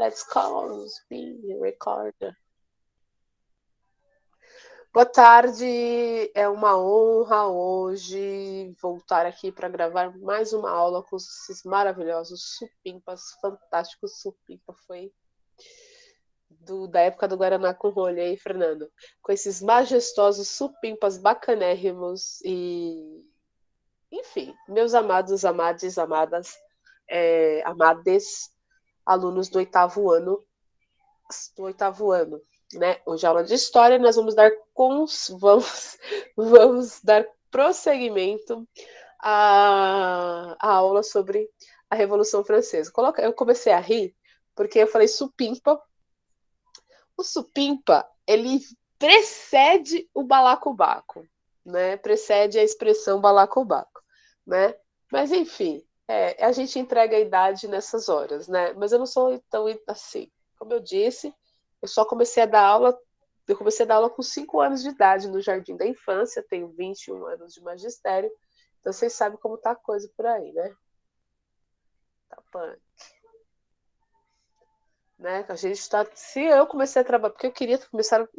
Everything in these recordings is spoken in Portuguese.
Let's call me record. Boa tarde, é uma honra hoje voltar aqui para gravar mais uma aula com esses maravilhosos supimpas, fantásticos supimpa, foi da época do Guaraná com rolha, hein, Fernando? Com esses majestosos supimpas bacanérrimos e, enfim, meus amados, amades, amadas, amades, alunos do oitavo ano, né? Hoje é aula de história, nós vamos dar prosseguimento à aula sobre a Revolução Francesa. Eu comecei a rir porque eu falei supimpa. O supimpa, ele precede o balacobaco, né? Precede a expressão balacobaco, né? Mas enfim, a gente entrega a idade nessas horas, né? Mas eu não sou tão assim. Como eu disse, eu comecei a dar aula com 5 anos de idade no Jardim da Infância, tenho 21 anos de magistério, então vocês sabem como tá a coisa por aí, né? Tá punk. Né? A gente está. Se eu comecei a trabalhar, porque eu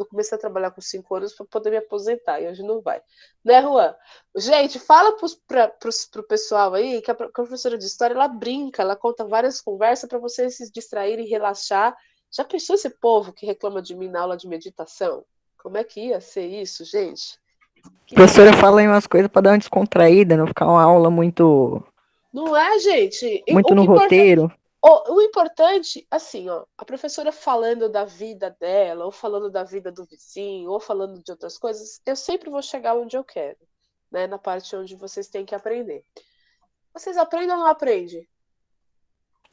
comecei a trabalhar com 5 anos para poder me aposentar, e hoje não vai. Né, Juan? Gente, fala pro pessoal aí que a professora de história ela brinca, ela conta várias conversas para vocês se distraírem e relaxar. Já pensou esse povo que reclama de mim na aula de meditação? Como é que ia ser isso, gente? A professora fala em umas coisas para dar uma descontraída, não ficar uma aula Não é, gente? muito no roteiro. O importante, assim, ó, a professora falando da vida dela, ou falando da vida do vizinho, ou falando de outras coisas, eu sempre vou chegar onde eu quero, né? Na parte onde vocês têm que aprender. Vocês aprendem ou não aprendem?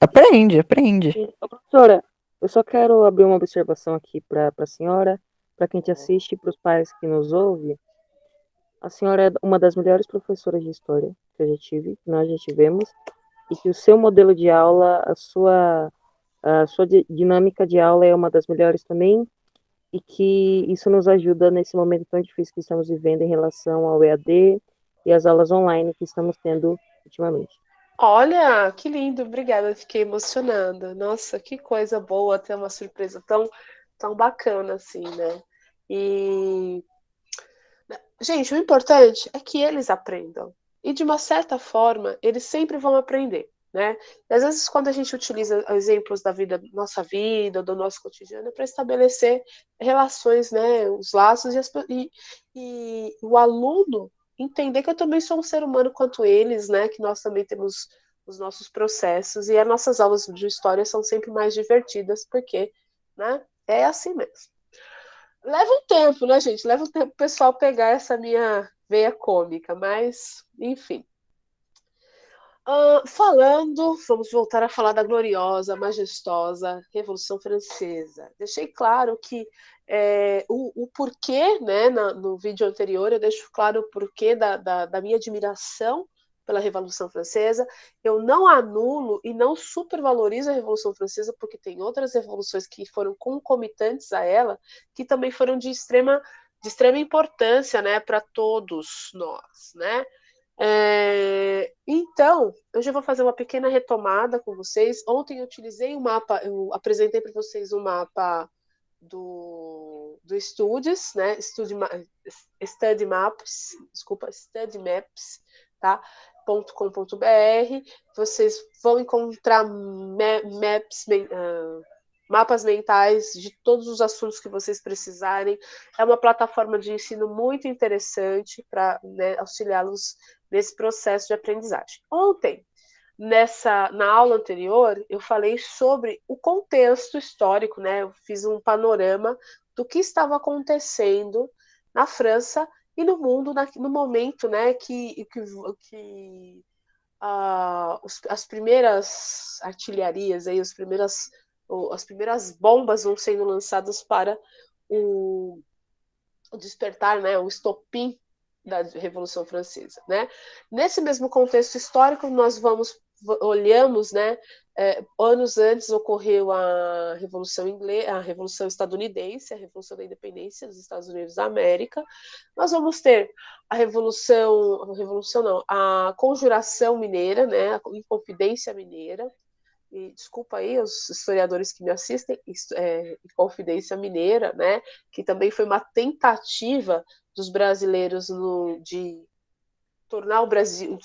Aprende, aprende. Ô, professora, eu só quero abrir uma observação aqui para a senhora, para quem te assiste e para os pais que nos ouvem. A senhora é uma das melhores professoras de história que eu já tive, que nós já tivemos, e que o seu modelo de aula, a sua dinâmica de aula é uma das melhores também, e que isso nos ajuda nesse momento tão difícil que estamos vivendo em relação ao EAD e as aulas online que estamos tendo ultimamente. Olha, que lindo, obrigada, fiquei emocionada. Nossa, que coisa boa ter uma surpresa tão bacana assim, né? E gente, o importante é que eles aprendam. E de uma certa forma, eles sempre vão aprender, né? E às vezes, quando a gente utiliza exemplos da vida, nossa vida, do nosso cotidiano, é para estabelecer relações, né? Os laços e o aluno entender que eu também sou um ser humano quanto eles, né? Que nós também temos os nossos processos e as nossas aulas de história são sempre mais divertidas, porque, né? É assim mesmo. Leva um tempo, né, gente? Leva um tempo o pessoal pegar essa minha veia cômica, mas, enfim. Vamos voltar a falar da gloriosa, majestosa Revolução Francesa. Deixei claro que o porquê, né, no vídeo anterior, eu deixo claro o porquê da minha admiração pela Revolução Francesa. Eu não anulo e não supervalorizo a Revolução Francesa, porque tem outras revoluções que foram concomitantes a ela, que também foram de extrema importância, né, para todos nós, né? Então, eu já vou fazer uma pequena retomada com vocês. Ontem eu utilizei o mapa, eu apresentei para vocês o mapa do Studies, né? Study Maps, desculpa, Study Maps, tá? .com.br. Vocês vão encontrar mapas mentais de todos os assuntos que vocês precisarem. É uma plataforma de ensino muito interessante para, né, auxiliá-los nesse processo de aprendizagem. Ontem, na aula anterior, eu falei sobre o contexto histórico, né? Eu fiz um panorama do que estava acontecendo na França e no mundo no momento, né, que as primeiras artilharias, aí, as primeiras bombas vão sendo lançadas para o despertar, né, o estopim da Revolução Francesa, né? Nesse mesmo contexto histórico, nós olhamos, né, anos antes ocorreu a Revolução Inglesa, a Revolução Estadunidense, a Revolução da Independência dos Estados Unidos da América. Nós vamos ter a Revolução não, a Conjuração Mineira, né, a Inconfidência Mineira. e desculpa aí os historiadores que me assistem, Confidência Mineira, né, que também foi uma tentativa dos brasileiros de tornar o Brasil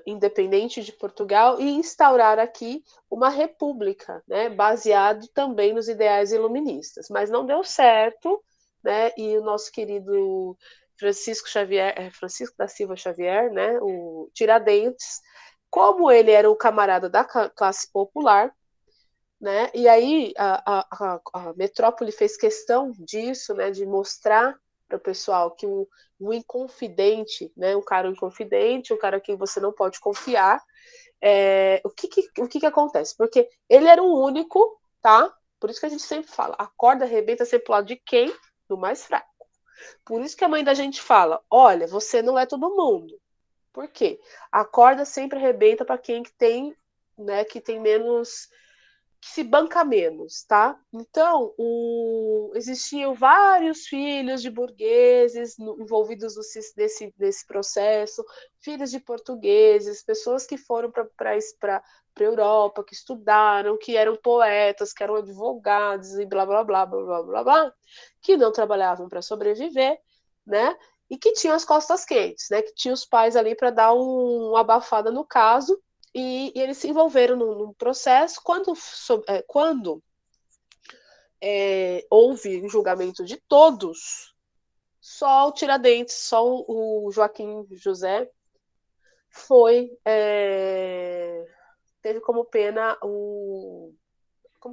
independente de Portugal e instaurar aqui uma república, né, baseado também nos ideais iluministas. Mas não deu certo, né, e o nosso querido Francisco da Silva Xavier, né, o Tiradentes, como ele era o camarada da classe popular, né, e aí a metrópole fez questão disso, né, de mostrar para o pessoal que um inconfidente, né, um cara inconfidente, um cara que você não pode confiar, o que acontece? Porque ele era o único, tá? Por isso que a gente sempre fala, a corda arrebenta sempre pro lado de quem? Do mais fraco. Por isso que a mãe da gente fala, olha, você não é todo mundo. Por quê? A corda sempre arrebenta para quem que tem, né, que tem menos, que se banca menos, tá? Então, existiam vários filhos de burgueses envolvidos nesse processo, filhos de portugueses, pessoas que foram para a Europa, que estudaram, que eram poetas, que eram advogados e blá, blá, blá, blá, blá, blá, blá, que não trabalhavam para sobreviver, né? E que tinham as costas quentes, né? Que tinham os pais ali para dar uma abafada no caso, e eles se envolveram num processo. Quando houve um julgamento de todos, só o Tiradentes, só o Joaquim José teve como pena como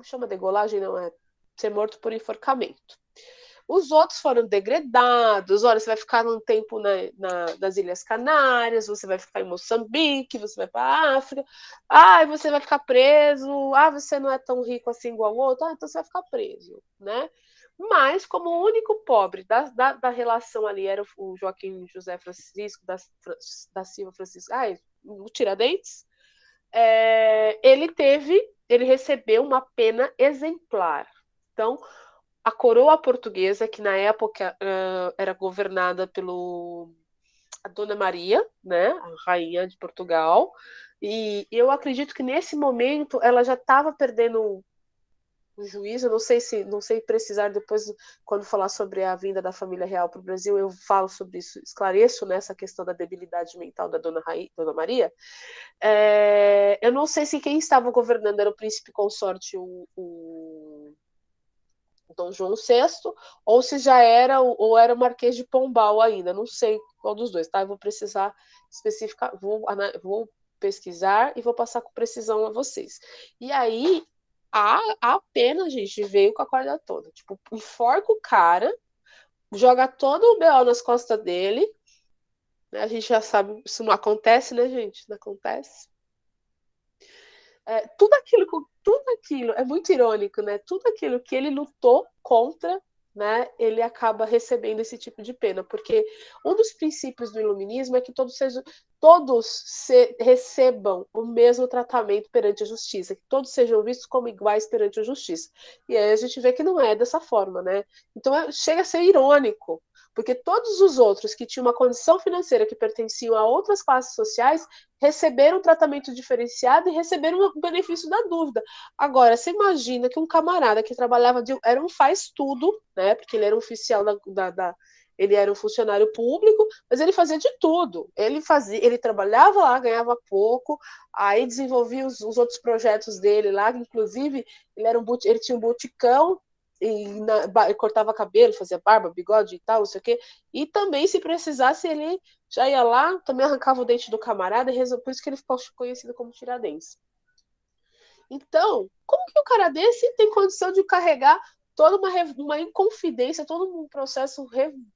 chama degolagem? Não, é ser morto por enforcamento. Os outros foram degradados. Olha, você vai ficar um tempo nas Ilhas Canárias, você vai ficar em Moçambique, você vai para a África. Você vai ficar preso. Você não é tão rico assim igual o outro. Então você vai ficar preso, né? Mas, como o único pobre da relação ali era o Joaquim José Francisco da Silva Francisco, o Tiradentes, ele recebeu uma pena exemplar. Então, a coroa portuguesa, que na época era governada a Dona Maria, né, a rainha de Portugal, e eu acredito que nesse momento ela já estava perdendo o juízo. Não sei precisar depois, quando falar sobre a vinda da família real para o Brasil, eu falo sobre isso, esclareço nessa questão da debilidade mental da Dona Maria. Eu não sei se quem estava governando era o príncipe consorte, o Dom João VI, ou se já era, ou era o Marquês de Pombal ainda, não sei qual dos dois, tá? Eu vou precisar especificar, vou pesquisar e vou passar com precisão a vocês. E aí, a pena, gente, veio com a corda toda. Tipo, enforca o cara, joga todo o BO nas costas dele, né? A gente já sabe, isso não acontece, né, gente? Não acontece. Tudo aquilo é muito irônico, né? Tudo aquilo que ele lutou contra, né? Ele acaba recebendo esse tipo de pena, porque um dos princípios do iluminismo é que recebam o mesmo tratamento perante a justiça, que todos sejam vistos como iguais perante a justiça. E aí a gente vê que não é dessa forma, né? Então chega a ser irônico, porque todos os outros que tinham uma condição financeira que pertenciam a outras classes sociais receberam um tratamento diferenciado e receberam o benefício da dúvida. Agora, você imagina que um camarada que trabalhava era um faz-tudo, né? Porque ele era um oficial ele era um funcionário público, mas ele fazia de tudo. Ele trabalhava lá, ganhava pouco, aí desenvolvia os outros projetos dele lá, inclusive ele tinha um boticão, ele cortava cabelo, fazia barba, bigode e tal, não sei o quê. E também, se precisasse, ele já ia lá, também arrancava o dente do camarada, por isso que ele ficou conhecido como Tiradentes. Então, como que o cara desse tem condição de carregar toda uma inconfidência, todo um processo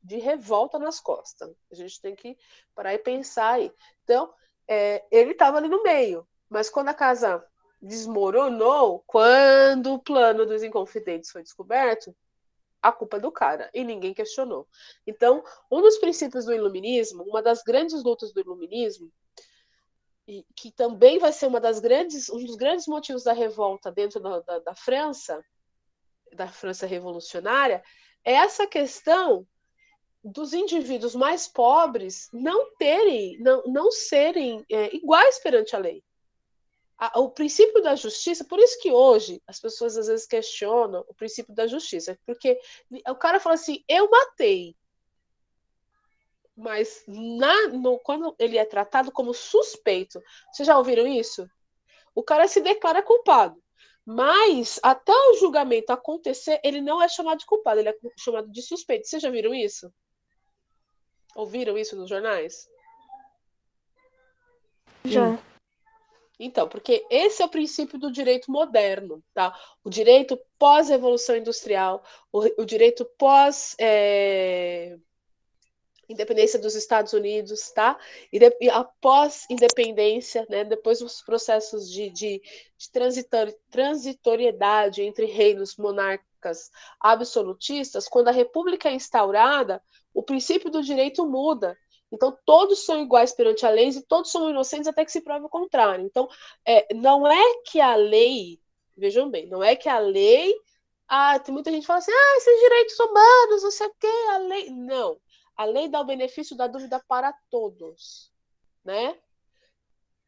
de revolta nas costas? A gente tem que parar e pensar aí. Então, ele estava ali no meio, mas quando a casa desmoronou, quando o plano dos Inconfidentes foi descoberto, a culpa é do cara, e ninguém questionou. Então, um dos princípios do iluminismo, uma das grandes lutas do iluminismo, e que também vai ser um dos grandes motivos da revolta dentro da França revolucionária, é essa questão dos indivíduos mais pobres não serem iguais perante a lei. O princípio da justiça, por isso que hoje as pessoas às vezes questionam o princípio da justiça, porque o cara fala assim, eu matei, mas quando ele é tratado como suspeito, vocês já ouviram isso? O cara se declara culpado, mas até o julgamento acontecer, ele não é chamado de culpado, ele é chamado de suspeito. Vocês já viram isso? Ouviram isso nos jornais? Sim. Já. Então, porque esse é o princípio do direito moderno, tá? O direito pós-revolução industrial, o direito pós independência dos Estados Unidos, tá? E após independência, né? Depois dos processos de transitoriedade entre reinos monarcas absolutistas, quando a república é instaurada, o princípio do direito muda. Então, todos são iguais perante a lei e todos são inocentes até que se prove o contrário. Então, não é que a lei, vejam bem, não é que a lei. Tem muita gente que fala assim, esses direitos humanos, não sei o quê, a lei. Não. A lei dá o benefício da dúvida para todos, né?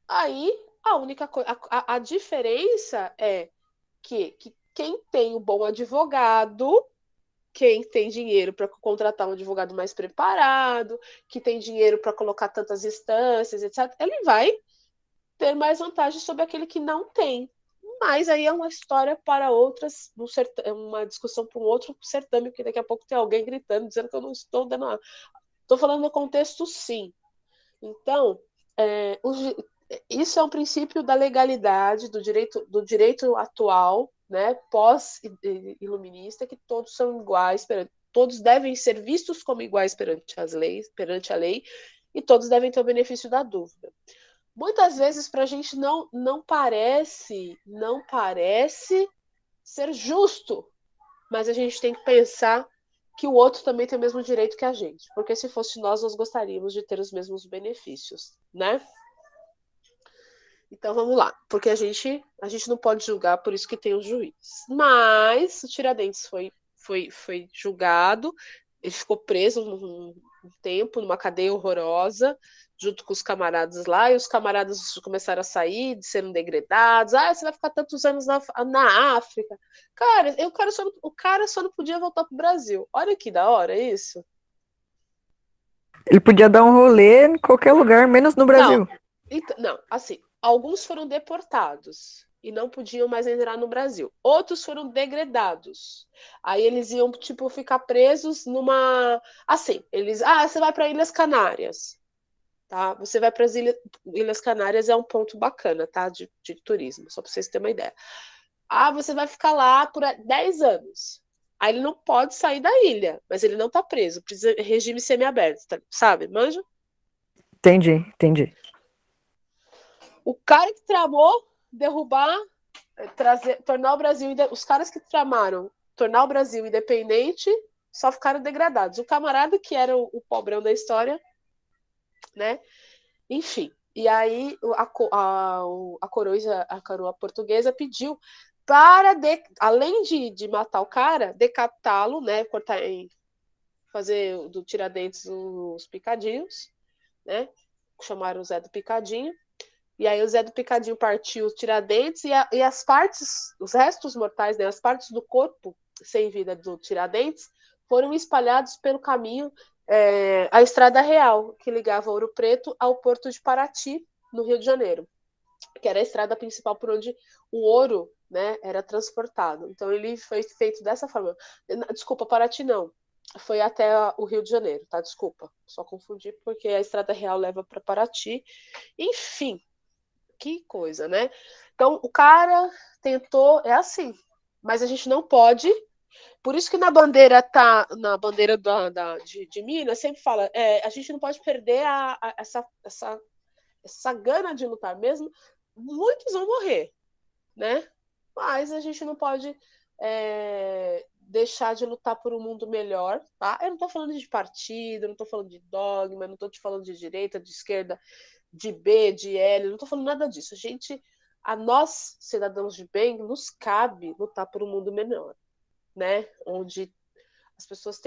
Aí, a única coisa, a diferença é que quem tem um bom advogado, quem tem dinheiro para contratar um advogado mais preparado, que tem dinheiro para colocar tantas instâncias, etc., ele vai ter mais vantagem sobre aquele que não tem. Mas aí é uma história para outras, uma discussão para um outro certame, porque daqui a pouco tem alguém gritando, dizendo que eu não estou dando. Estou falando no contexto, sim. Então, isso é um princípio da legalidade, do direito atual, né, pós-iluminista, que todos são iguais, todos devem ser vistos como iguais perante a lei, e todos devem ter o benefício da dúvida. Muitas vezes, para a gente não parece ser justo, mas a gente tem que pensar que o outro também tem o mesmo direito que a gente, porque se fosse nós gostaríamos de ter os mesmos benefícios, né? Então vamos lá, porque a gente não pode julgar, por isso que tem os juízes. Mas o Tiradentes foi julgado, ele ficou preso um tempo numa cadeia horrorosa, junto com os camaradas lá, e os camaradas começaram a sair, sendo degredados. Você vai ficar tantos anos na África. Cara, o cara só não podia voltar pro Brasil. Olha que da hora isso. Ele podia dar um rolê em qualquer lugar, menos no Brasil. Não, assim, alguns foram deportados e não podiam mais entrar no Brasil. Outros foram degredados. Aí eles iam, tipo, ficar presos numa. Assim, você vai para Ilhas Canárias. Tá? Você vai para as Ilhas Canárias, é um ponto bacana, tá? De turismo, só para vocês terem uma ideia. Você vai ficar lá por 10 anos. Aí ele não pode sair da ilha, mas ele não tá preso, precisa regime semiaberto, sabe? Manja? Entendi. O cara que tramou derrubar, tornar o Brasil, os caras que tramaram tornar o Brasil independente só ficaram degradados. O camarada que era o pobrão da história, né? Enfim. E aí a coroa portuguesa pediu para, além de matar o cara, decapitá-lo, né? Fazer do Tiradentes os picadinhos, né? Chamaram o Zé do Picadinho. E aí o Zé do Picadinho partiu os Tiradentes e as partes, os restos mortais, né, as partes do corpo sem vida do Tiradentes foram espalhados pelo caminho, a Estrada Real, que ligava Ouro Preto ao Porto de Paraty, no Rio de Janeiro, que era a estrada principal por onde o ouro, né, era transportado. Então ele foi feito dessa forma. Desculpa, Paraty não. Foi até o Rio de Janeiro, tá? Desculpa. Só confundi porque a Estrada Real leva para Paraty. Enfim, que coisa, né? Então, o cara tentou, é assim, mas a gente não pode. Por isso que na bandeira de Minas sempre fala, a gente não pode perder essa gana de lutar mesmo. Muitos vão morrer, né? Mas a gente não pode deixar de lutar por um mundo melhor, tá? Eu não estou falando de partido, não estou falando de dogma, não estou te falando de direita, de esquerda, de B, de L, não estou falando nada disso. A nós, cidadãos de bem, nos cabe lutar por um mundo melhor, né? Onde as pessoas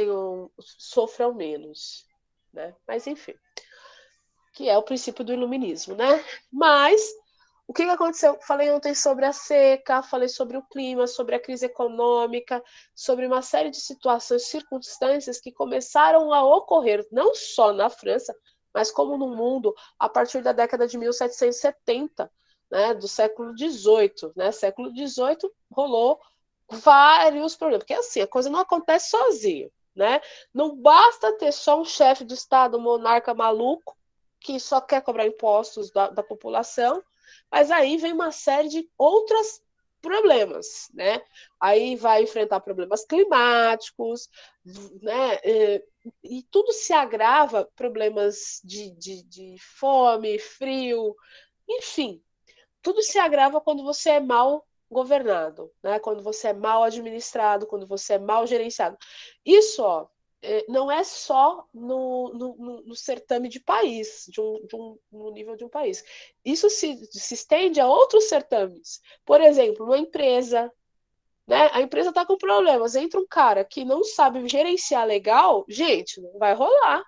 sofram menos, né? Mas enfim, que é o princípio do iluminismo, né? Mas O que aconteceu? Falei ontem sobre a seca, falei sobre o clima, sobre a crise econômica, sobre uma série de situações, circunstâncias que começaram a ocorrer não só na França, mas como no mundo a partir da década de 1770, né, do século XVIII. Né? Século XVIII rolou vários problemas, porque assim, a coisa não acontece sozinha. Né? Não basta ter só um chefe de Estado, um monarca maluco, que só quer cobrar impostos da população, mas aí vem uma série de outros problemas, né? Aí vai enfrentar problemas climáticos, né? E tudo se agrava, problemas de fome, frio, enfim, tudo se agrava quando você é mal governado, né? Quando você é mal administrado, quando você é mal gerenciado. Isso, ó, não é só no certame de país, no nível de um país. Isso se estende a outros certames. Por exemplo, uma empresa, né? A empresa está com problemas, entra um cara que não sabe gerenciar legal, gente, não vai rolar.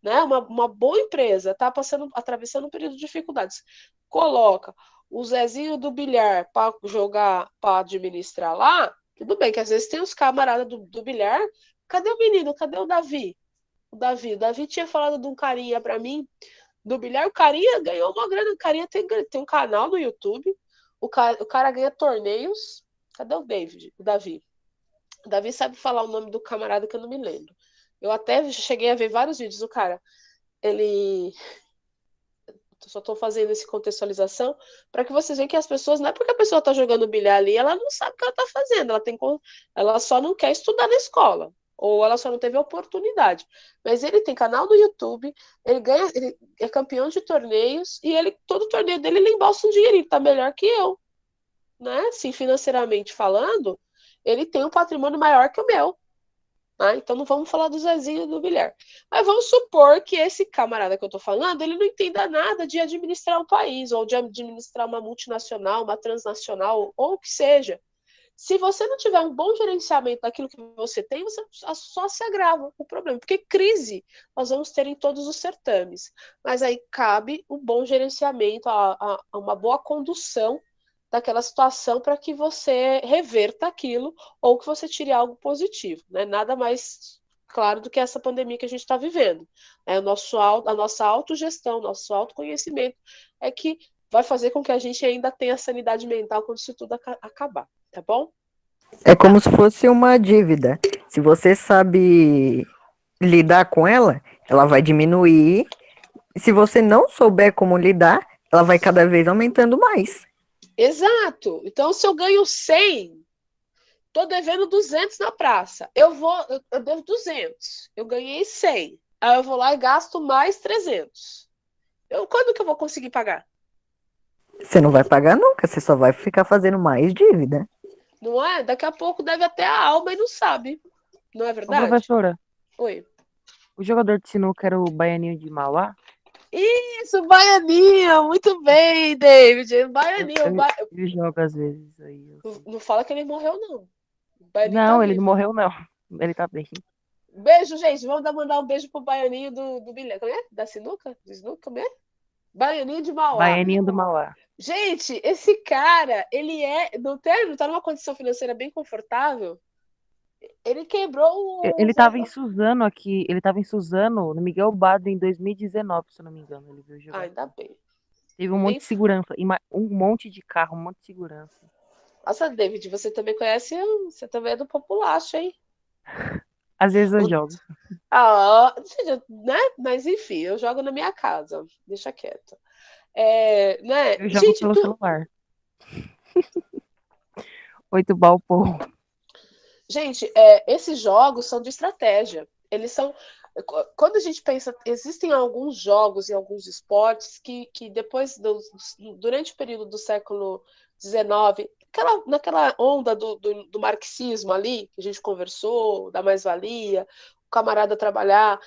Né? Uma boa empresa está atravessando um período de dificuldades. Coloca o Zezinho do bilhar para jogar, para administrar lá, tudo bem, que às vezes tem os camaradas do bilhar. Cadê o menino? Cadê o Davi? O Davi tinha falado de um carinha para mim do bilhar. O carinha ganhou uma grana. O carinha tem um canal no YouTube. O cara ganha torneios. Cadê o David? O Davi. O Davi sabe falar o nome do camarada que eu não me lembro. Eu até cheguei a ver vários vídeos. O cara, ele. Só estou fazendo essa contextualização para que vocês vejam que as pessoas, não é porque a pessoa está jogando bilhar ali, ela não sabe o que ela está fazendo, ela só não quer estudar na escola, ou ela só não teve oportunidade. Mas ele tem canal no YouTube, ele é campeão de torneios, e todo torneio dele ele embolsa um dinheirinho, tá melhor que eu, né? Sim, financeiramente falando, ele tem um patrimônio maior que o meu. Né? Então não vamos falar do Zezinho do bilhar. Mas vamos supor que esse camarada que eu estou falando, ele não entenda nada de administrar um país, ou de administrar uma multinacional, uma transnacional, ou o que seja. Se você não tiver um bom gerenciamento daquilo que você tem, você só se agrava o problema. Porque crise nós vamos ter em todos os certames. Mas aí cabe um bom gerenciamento, uma boa condução daquela situação para que você reverta aquilo ou que você tire algo positivo. Né? Nada mais claro do que essa pandemia que a gente está vivendo. A nossa autogestão, nosso autoconhecimento é que vai fazer com que a gente ainda tenha sanidade mental quando isso tudo acabar, tá bom? É como se fosse uma dívida. Se você sabe lidar com ela, ela vai diminuir. Se você não souber como lidar, ela vai cada vez aumentando mais. Exato. Então, se eu ganho 100, tô devendo 200 na praça. Eu devo 200. Eu ganhei 100. Aí eu vou lá e gasto mais 300. Quando que eu vou conseguir pagar? Você não vai pagar nunca, você só vai ficar fazendo mais dívida. Não é? Daqui a pouco deve até a alma e não sabe. Não é Ô, verdade? professora, Oi. o jogador de sinuca era o Baianinho de Mauá? Isso, Baianinho. Muito bem, David. Eu, Baianinho. eu, eu jogo às vezes aí. Eu Não, sei. não fala que ele morreu, não. O Baianinho tá Não, ele não vivo. morreu, não. Ele tá bem. Beijo, gente. Vamos mandar um beijo pro Baianinho do bilhete. Como é? Da sinuca? Do snooker? Como é? Baianinho de Mauá. Baianinho do Mauá. Gente, esse cara, ele não tá numa condição financeira bem confortável. Ele quebrou Ele tava em Suzano aqui. Ele tava em Suzano, no Miguel Bado, em 2019, se eu não me engano. Ele veio Ah, jogar ainda aqui. bem. Teve um monte Nem... de segurança. Um monte de carro, um monte de segurança. Nossa, David, você também conhece, você também é do populacho, hein? Às vezes eu jogo. Né? Mas enfim, eu jogo na minha casa. Deixa quieto. Né? Eu jogo Gente, pelo celular. 8 bal por. Gente, esses jogos são de estratégia. Eles são. Quando a gente pensa, existem alguns jogos e alguns esportes que depois, durante o período do século XIX, naquela onda do marxismo ali, que a gente conversou, da mais-valia, o camarada trabalhar,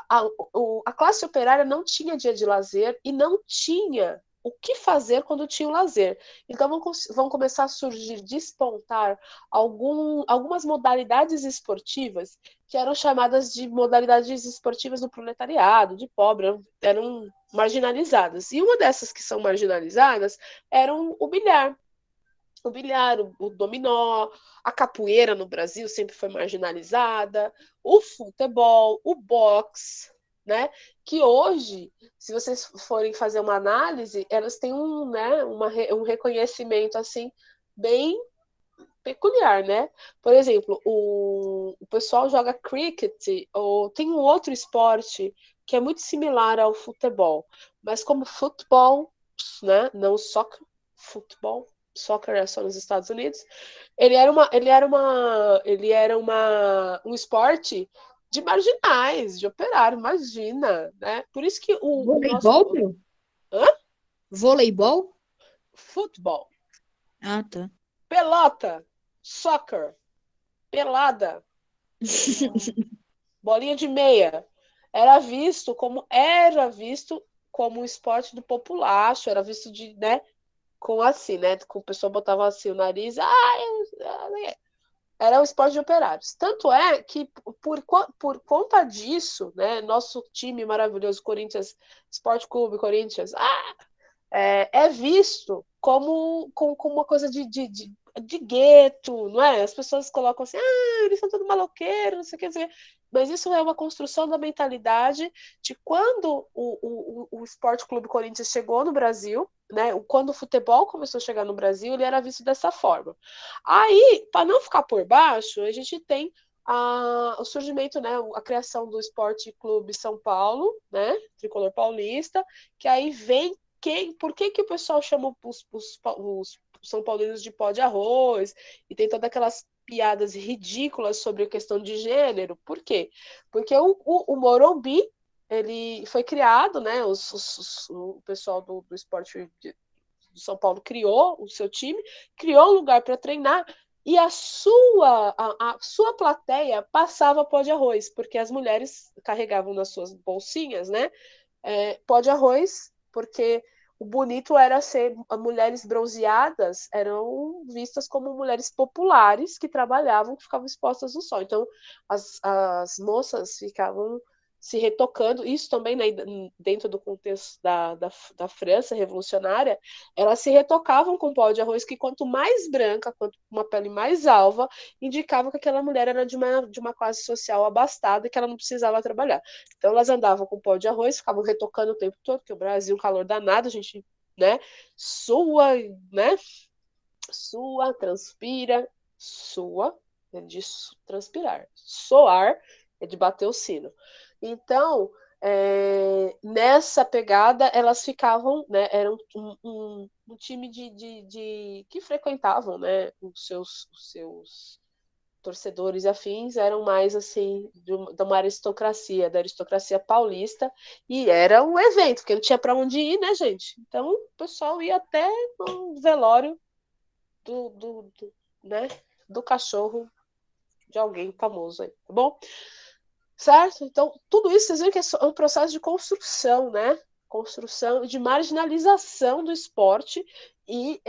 a classe operária não tinha dia de lazer e não tinha o que fazer quando tinha o lazer. Então vão começar a surgir, despontar algumas modalidades esportivas que eram chamadas de modalidades esportivas do proletariado, de pobre, eram marginalizadas. E uma dessas que são marginalizadas eram o bilhar. O bilhar, o dominó, a capoeira no Brasil sempre foi marginalizada, o futebol, o boxe, né? Que hoje, se vocês forem fazer uma análise, elas têm um reconhecimento assim bem peculiar, né? Por exemplo, o pessoal joga cricket, ou tem um outro esporte que é muito similar ao futebol, mas como futebol, né? Não soccer, futebol, soccer é só nos Estados Unidos. Um esporte de marginais, de operário, imagina, né? Por isso que o nosso Voleibol, meu? hã? Voleibol? Futebol, Ah, tá. pelota, soccer, pelada, bolinha de meia, era visto como um esporte do populacho, era visto de, né, com assim, né, com o pessoal botava assim o nariz, era um esporte de operários. Tanto é que por conta disso, né, nosso time maravilhoso Corinthians Esporte Clube Corinthians, é visto como uma coisa de gueto, não é? As pessoas colocam assim, eles são tudo maloqueiros, não sei o que dizer. Mas isso é uma construção da mentalidade de quando o Esporte Clube Corinthians chegou no Brasil, né? Quando o futebol começou a chegar no Brasil, ele era visto dessa forma. Aí, para não ficar por baixo, a gente tem o surgimento, né, a criação do Esporte Clube São Paulo, né, Tricolor Paulista, que aí vem por que o pessoal chama os São Paulinos de pó de arroz e tem todas aquelas piadas ridículas sobre a questão de gênero? Por quê? Porque o Morumbi ele foi criado, né? O pessoal do esporte do São Paulo criou o seu time, criou um lugar para treinar e a sua plateia passava pó de arroz, porque as mulheres carregavam nas suas bolsinhas, né? Pó de arroz, porque o bonito era ser mulheres bronzeadas eram vistas como mulheres populares que trabalhavam, que ficavam expostas no sol. Então, as moças ficavam se retocando, isso também, né, dentro do contexto da França revolucionária, elas se retocavam com pó de arroz, que quanto mais branca, quanto uma pele mais alva, indicava que aquela mulher era de uma classe social abastada e que ela não precisava trabalhar. Então elas andavam com pó de arroz, ficavam retocando o tempo todo, que o Brasil, um calor danado, a gente, né, sua, né, sua, transpira, sua é de transpirar, soar é de bater o sino. Então, nessa pegada, elas ficavam, né, eram um time que frequentavam, né, os seus torcedores e afins eram mais assim de uma aristocracia, da aristocracia paulista, e era um evento, porque não tinha para onde ir, né, gente? Então o pessoal ia até no velório né, do cachorro de alguém famoso aí, tá bom? Certo? Então, tudo isso vocês veem que é um processo de construção, né? Construção e de marginalização do esporte. E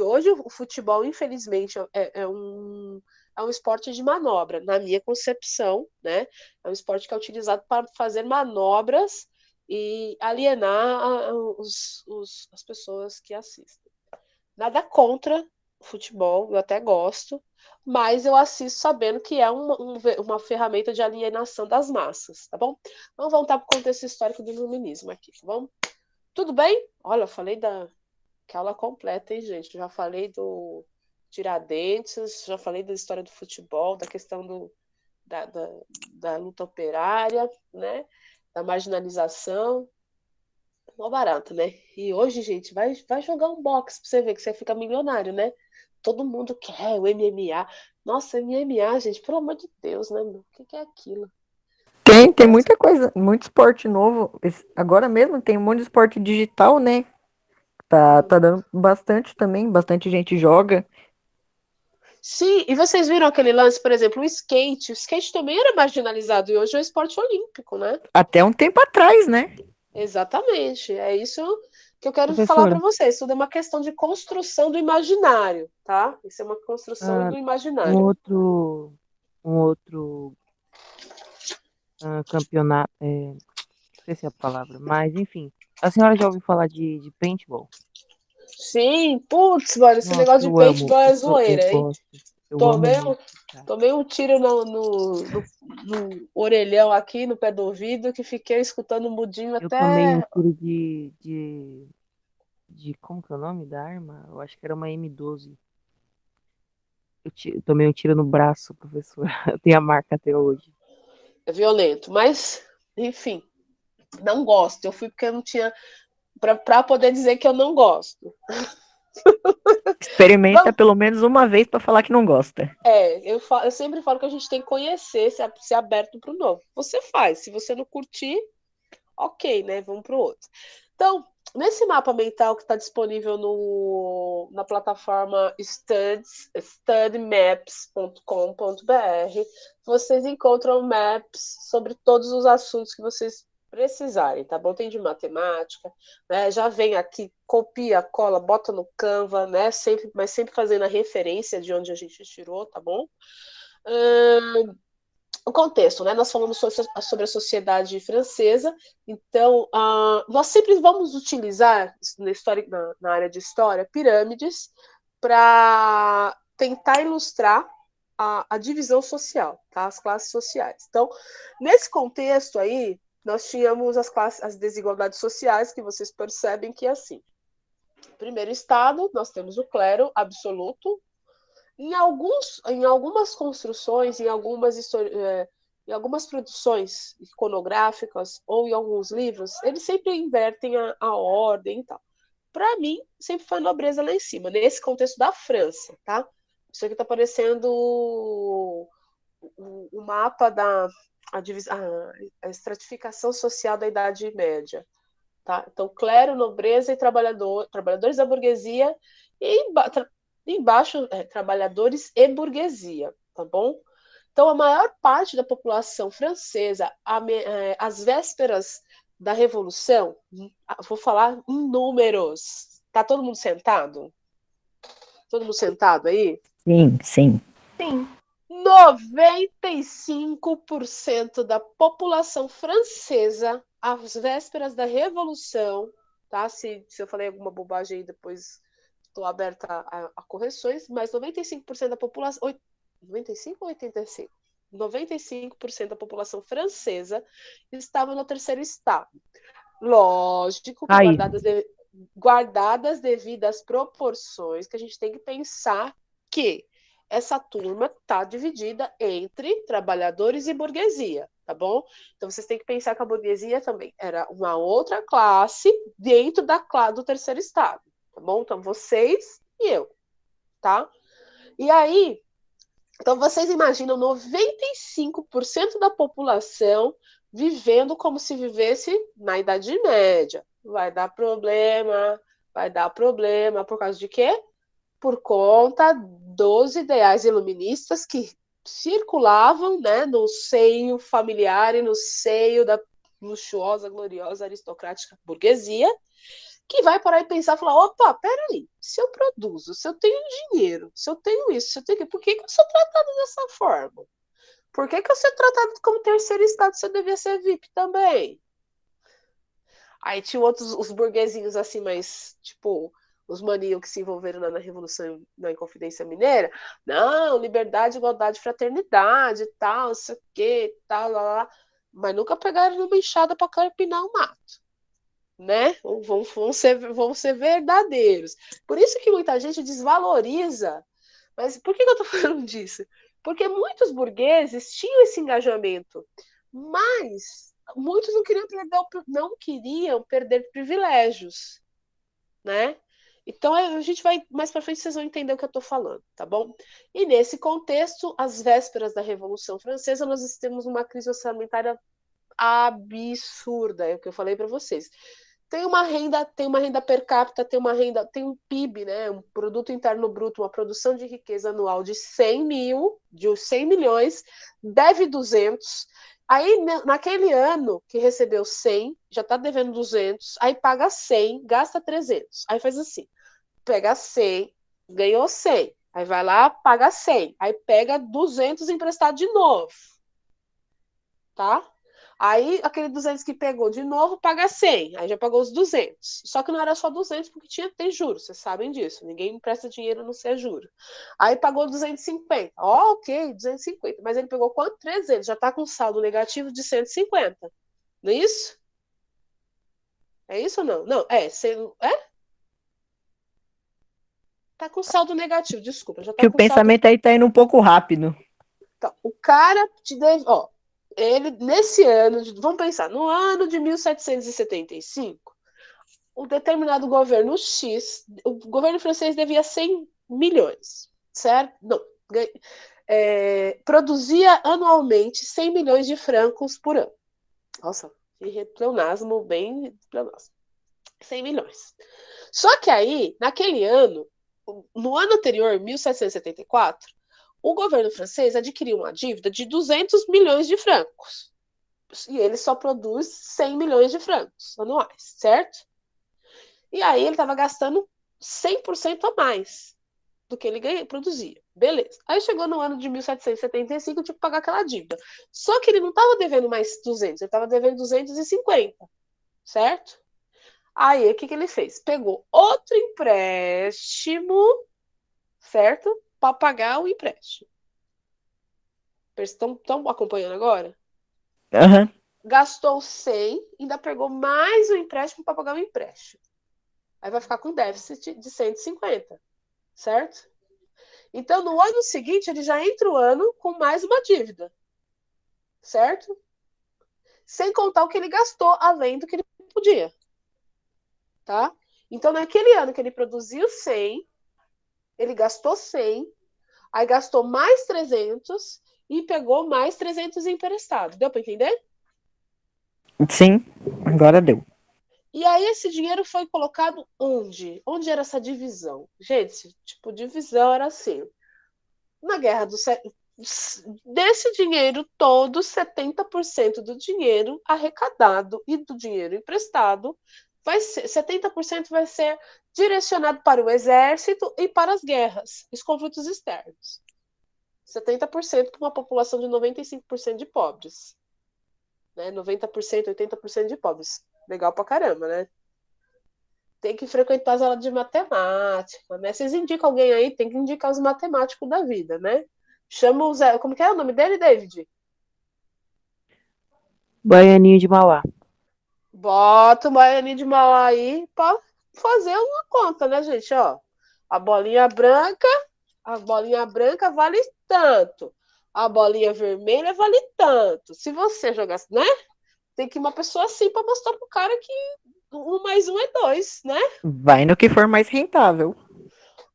hoje o futebol, infelizmente, é um esporte de manobra, na minha concepção, né? É um esporte que é utilizado para fazer manobras e alienar as pessoas que assistem. Nada contra o futebol, eu até gosto, mas eu assisto sabendo que é uma ferramenta de alienação das massas, tá bom? Vamos voltar para o contexto histórico do iluminismo aqui, tá bom? Tudo bem? Olha, eu falei que aula completa, hein, gente? Já falei do Tiradentes, já falei da história do futebol, da questão da luta operária, né? Da marginalização. Mó barato, né? E hoje, gente, vai jogar um boxe pra você ver que você fica milionário, né? Todo mundo quer o MMA. Nossa, MMA, gente, pelo amor de Deus, né, meu? O que é aquilo? Tem muita coisa, muito esporte novo. Agora mesmo tem um monte de esporte digital, né? Tá dando bastante também, bastante gente joga. Sim, e vocês viram aquele lance, por exemplo, o skate. O skate também era marginalizado e hoje é um esporte olímpico, né? Até um tempo atrás, né? Exatamente. É isso que eu quero falar para Professora, vocês. Tudo é uma questão de construção do imaginário, tá? Isso é uma construção ah, do um imaginário. outro, um outro campeonato, esqueci a palavra, mas enfim. A senhora já ouviu falar de paintball? Sim, putz, mano, esse Nossa, negócio de eu amo. paintball é Eu zoeira, hein? gosto. Eu amo Tomei um, muito, cara. tomei um tiro no orelhão aqui, no pé do ouvido, que fiquei escutando mudinho Eu tomei um até. tiro de. Como que é o nome da arma? Eu acho que era uma M12. Eu tomei um tiro no braço, professor. Eu tenho a marca até hoje. É violento, mas, enfim, não gosto. Eu fui porque eu não tinha. Pra poder dizer que eu não gosto. Experimenta Vamos, pelo menos uma vez pra falar que não gosta. eu sempre falo que a gente tem que conhecer, ser aberto para o novo. Você faz, se você não curtir, ok, né? Vamos para o outro. Então, nesse mapa mental que está disponível na plataforma studymaps.com.br, vocês encontram maps sobre todos os assuntos que vocês precisarem, tá bom? Tem de matemática, né? Já vem aqui, copia, cola, bota no Canva, né? Mas sempre fazendo a referência de onde a gente tirou, tá bom? O contexto, né? Nós falamos sobre a sociedade francesa, então nós sempre vamos utilizar na área de história pirâmides para tentar ilustrar a divisão social, tá? As classes sociais. Então, nesse contexto aí, nós tínhamos as desigualdades sociais, que vocês percebem que é assim. Primeiro estado, nós temos o clero absoluto. Em algumas construções, em algumas produções iconográficas ou em alguns livros, eles sempre invertem a ordem e tal. Para mim, sempre foi a nobreza lá em cima, nesse contexto da França, tá? Isso aqui está aparecendo o mapa a estratificação social da Idade Média. Tá? Então, clero, nobreza e trabalhadores da burguesia e embaixo, trabalhadores e burguesia, tá bom? Então, a maior parte da população francesa, às vésperas da Revolução, vou falar em números. Tá todo mundo sentado? Todo mundo sentado aí? Sim, sim. Sim. 95% da população francesa, às vésperas da Revolução, tá? Se eu falei alguma bobagem aí, depois estou aberta a correções, mas 95% da população. 95 ou 85? 95% da população francesa estava no terceiro estado. Lógico que Aí, guardadas devidas proporções, que a gente tem que pensar que essa turma está dividida entre trabalhadores e burguesia, tá bom? Então vocês têm que pensar que a burguesia também era uma outra classe dentro do terceiro estado, tá bom? Então vocês e eu, tá? E aí, então vocês imaginam 95% da população vivendo como se vivesse na Idade Média. Vai dar problema, por causa de quê? Por conta dos ideais iluministas que circulavam, né, no seio familiar e no seio da luxuosa, gloriosa, aristocrática burguesia, que vai parar e pensar e falar: opa, peraí, se eu produzo, se eu tenho dinheiro, se eu tenho isso, se eu tenho. Por que eu sou tratado dessa forma? Por que eu sou tratado como terceiro estado se eu devia ser VIP também? Aí tinha outros, os burguesinhos assim, mas, tipo, os maninhos que se envolveram na Revolução, na Inconfidência Mineira. Não, liberdade, igualdade, fraternidade, tal, não sei o quê, tal, lá, lá. Mas nunca pegaram numa enxada para carpinar o mato, né? Vão ser verdadeiros. Por isso que muita gente desvaloriza. Mas por que eu estou falando disso? Porque muitos burgueses tinham esse engajamento, mas muitos não queriam perder privilégios, né? Então a gente vai mais para frente, vocês vão entender o que eu estou falando, tá bom? E nesse contexto, às vésperas da Revolução Francesa, nós temos uma crise orçamentária absurda, é o que eu falei para vocês. Tem uma renda per capita, tem um PIB, né, um produto interno bruto, uma produção de riqueza anual de 100 milhões, deve 200. Aí, naquele ano que recebeu 100, já está devendo 200, aí paga 100, gasta 300. Aí faz assim, pega 100, ganhou 100, aí vai lá, paga 100, aí pega 200 emprestado de novo, tá? Aí, aquele 200 que pegou de novo, paga 100. Aí já pagou os 200. Só que não era só 200, porque tem juros, vocês sabem disso. Ninguém empresta dinheiro não ser juro. Aí pagou 250. Ó, ok, 250. Mas ele pegou quanto? 300. Já está com saldo negativo de 150. Não é isso? É isso ou não? Não, Tá com saldo negativo, desculpa. Já tá Que o com saldo. pensamento aí tá indo um pouco rápido. Então, o cara te deve. Ó, ele, nesse ano, vamos pensar, no ano de 1775, um determinado governo X, o governo francês devia 100 milhões, certo? Não, produzia anualmente 100 milhões de francos por ano. Nossa, que pleonasmo, bem pleonasmo. 100 milhões. Só que aí, naquele ano, no ano anterior, 1774, o governo francês adquiriu uma dívida de 200 milhões de francos. E ele só produz 100 milhões de francos anuais, certo? E aí ele estava gastando 100% a mais do que ele produzia. Beleza. Aí chegou no ano de 1775, tinha que pagar aquela dívida. Só que ele não estava devendo mais 200, ele estava devendo 250, certo? Aí, o que ele fez? Pegou outro empréstimo, certo? Para pagar o empréstimo. Estão acompanhando agora? Aham. Gastou 100, ainda pegou mais um empréstimo para pagar o empréstimo. Aí vai ficar com déficit de 150, certo? Então, no ano seguinte, ele já entra o ano com mais uma dívida, certo? Sem contar o que ele gastou, além do que ele podia, tá? Então, naquele ano que ele produziu 100, ele gastou 100, aí gastou mais 300 e pegou mais 300 emprestado. Deu para entender? Sim, agora deu. E aí esse dinheiro foi colocado onde? Onde era essa divisão? Gente, tipo, divisão era assim. Na guerra do desse dinheiro todo, 70% do dinheiro arrecadado e do dinheiro emprestado, 70% vai ser direcionado para o exército e para as guerras, os conflitos externos. 70% para uma população de 95% de pobres. Né? 90%, 80% de pobres. Legal pra caramba, né? Tem que frequentar as aulas de matemática, né? Vocês indicam alguém aí, tem que indicar os matemáticos da vida, né? Chama o Zé. Como que é o nome dele, David? Baianinho de Mauá. Bota o Baianinho de Mauá aí pra fazer uma conta, né, gente? Ó, a bolinha branca vale tanto. A bolinha vermelha vale tanto. Se você jogar, né? Tem que ir uma pessoa assim para mostrar pro cara que 1 mais 1 é 2, né? Vai no que for mais rentável.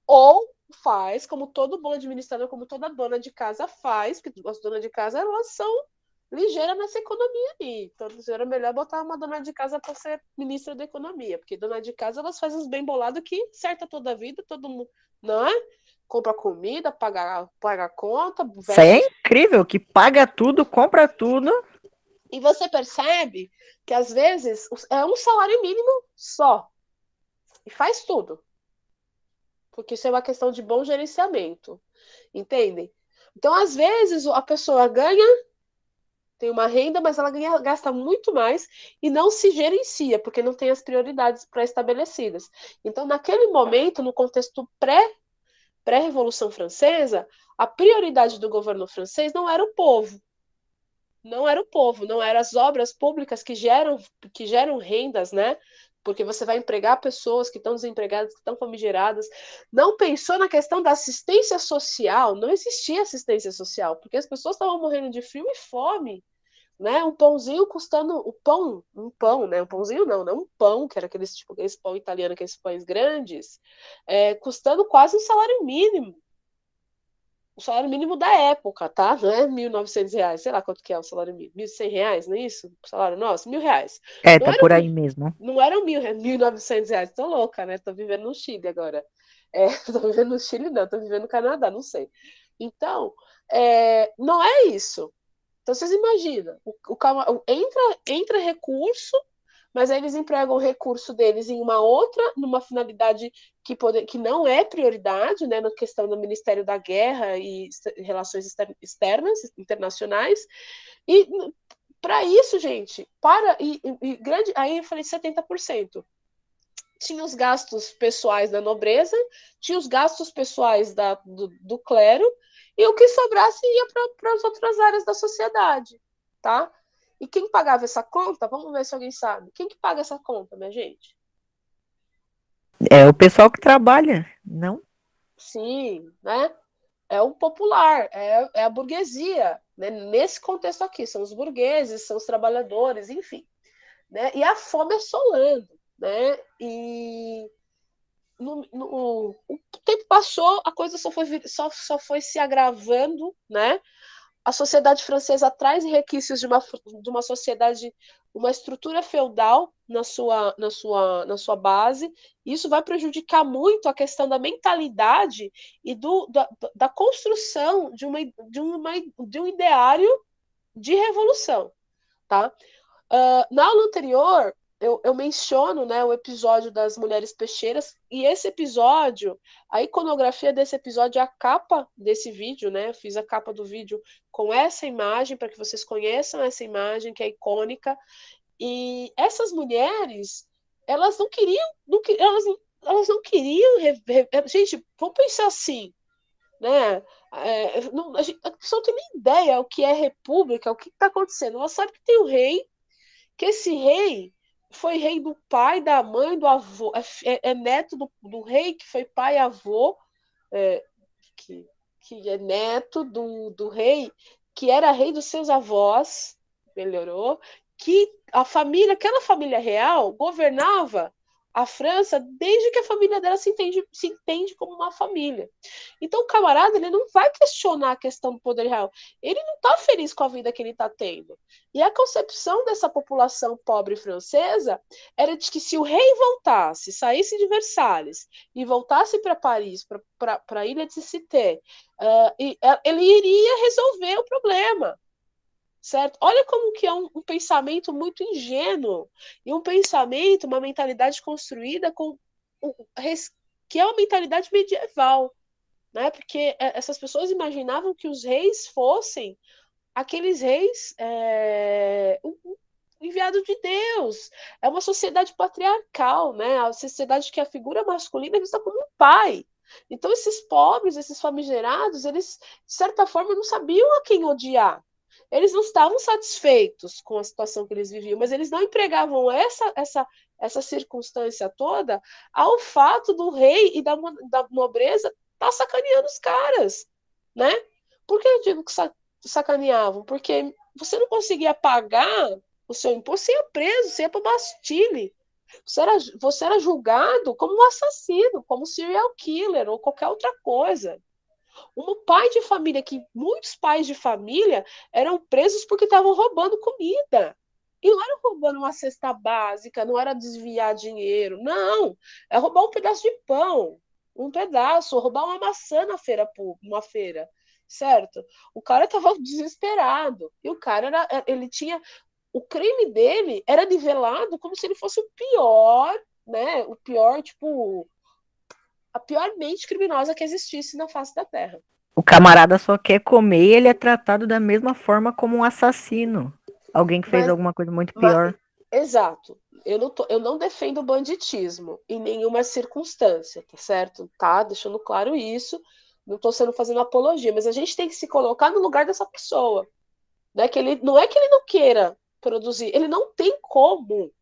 Ou faz, como todo bom administrador, como toda dona de casa faz, porque as donas de casa, elas são ligeiras nessa economia aí. Então, era melhor botar uma dona de casa para ser ministra da economia, porque dona de casa, elas fazem uns bem bolados que acerta toda a vida, todo mundo, não é? Compra comida, paga a conta, Isso aí é veste. incrível, que paga tudo, compra tudo. E você percebe que, às vezes, é um salário mínimo só. E faz tudo. Porque isso é uma questão de bom gerenciamento. Entendem? Então, às vezes, a pessoa ganha, tem uma renda, mas ela gasta muito mais e não se gerencia, porque não tem as prioridades pré-estabelecidas. Então, naquele momento, no contexto pré-Revolução Francesa, a prioridade do governo francês não era o povo. Não era o povo, não eram as obras públicas que geram rendas, né? Porque você vai empregar pessoas que estão desempregadas, que estão famigeradas. Não pensou na questão da assistência social, não existia assistência social, porque as pessoas estavam morrendo de frio e fome, né? Um pãozinho custando, um pão, né? Um pãozinho não um pão, que era aqueles pão italiano, aqueles pães grandes, custando quase um salário mínimo. O salário mínimo da época, tá? Não é R$ 1.900, sei lá quanto que é o salário mínimo. R$ 1.100, não é isso? O salário nosso, R$ 1.000. É, Não tá era, por aí mesmo. não era R$ 1.900. Tô louca, né? Tô vivendo no Chile agora. Tô vivendo no Chile, não. Tô vivendo no Canadá, não sei. Então, não é isso. Então, vocês imaginam. Entra recurso, mas aí eles empregam o recurso deles em uma outra, numa finalidade que não é prioridade, né, na questão do Ministério da Guerra e Relações Externas, internacionais, e para isso, gente, grande, aí eu falei 70%. Tinha os gastos pessoais da nobreza, tinha os gastos pessoais do clero, e o que sobrasse ia para as outras áreas da sociedade, tá? E quem pagava essa conta? Vamos ver se alguém sabe. Quem que paga essa conta, minha gente? É o pessoal que trabalha, não? Sim, né? É o popular, é a burguesia, né? Nesse contexto aqui, são os burgueses, são os trabalhadores, enfim. Né? E a fome assolando, né? E o tempo passou, a coisa só foi se agravando, né? A sociedade francesa traz requisitos de uma sociedade, uma estrutura feudal na sua base. Isso vai prejudicar muito a questão da mentalidade e da construção de um ideário de revolução. Tá? Na aula anterior, eu menciono, né, o episódio das mulheres peixeiras, e esse episódio, a iconografia desse episódio é a capa desse vídeo, né? Eu fiz a capa do vídeo com essa imagem, para que vocês conheçam essa imagem, que é icônica. E essas mulheres, elas não queriam, elas não queriam. Gente, vamos pensar assim, né? A pessoa não tem nem ideia o que é república, o que está acontecendo. Ela sabe que tem o rei, que esse rei foi rei do pai, da mãe, do avô, é neto do rei que foi pai e avô, é, que, que é neto do rei, que era rei dos seus avós, melhorou, que aquela família real governava a França desde que a família dela se entende como uma família. Então o camarada, ele não vai questionar a questão do poder real. Ele não está feliz com a vida que ele está tendo. E a concepção dessa população pobre francesa era de que se o rei voltasse, saísse de Versalhes e voltasse para Paris, para a ilha de Cité, ele iria resolver o problema. Certo? Olha como que é um pensamento muito ingênuo e um pensamento, uma mentalidade construída que é uma mentalidade medieval, né? Porque essas pessoas imaginavam que os reis fossem aqueles reis enviados de Deus. É uma sociedade patriarcal, né? A sociedade que a figura masculina é vista como um pai. Então esses pobres, esses famigerados, eles de certa forma não sabiam a quem odiar. Eles não estavam satisfeitos com a situação que eles viviam, mas eles não empregavam essa circunstância toda ao fato do rei e da nobreza estar sacaneando os caras, né? Por que eu digo que sacaneavam? Porque você não conseguia pagar o seu imposto, você ia preso, você ia para o Bastille. Você era julgado como um assassino, como serial killer ou qualquer outra coisa. Um pai de família, que muitos pais de família eram presos porque estavam roubando comida. E não era roubando uma cesta básica, não era desviar dinheiro, não. É roubar um pedaço de pão, um pedaço, roubar uma maçã na feira, uma feira, certo? O cara estava desesperado. E o cara ele tinha. O crime dele era nivelado como se ele fosse o pior, né? O pior, tipo, a pior mente criminosa que existisse na face da Terra. O camarada só quer comer e ele é tratado da mesma forma como um assassino. Alguém que fez Mas, alguma coisa muito mas pior. exato. Eu não defendo o banditismo em nenhuma circunstância, tá certo? Tá? Deixando claro isso. Não estou fazendo apologia, mas a gente tem que se colocar no lugar dessa pessoa. Né? Não é que ele não queira produzir, ele não tem como.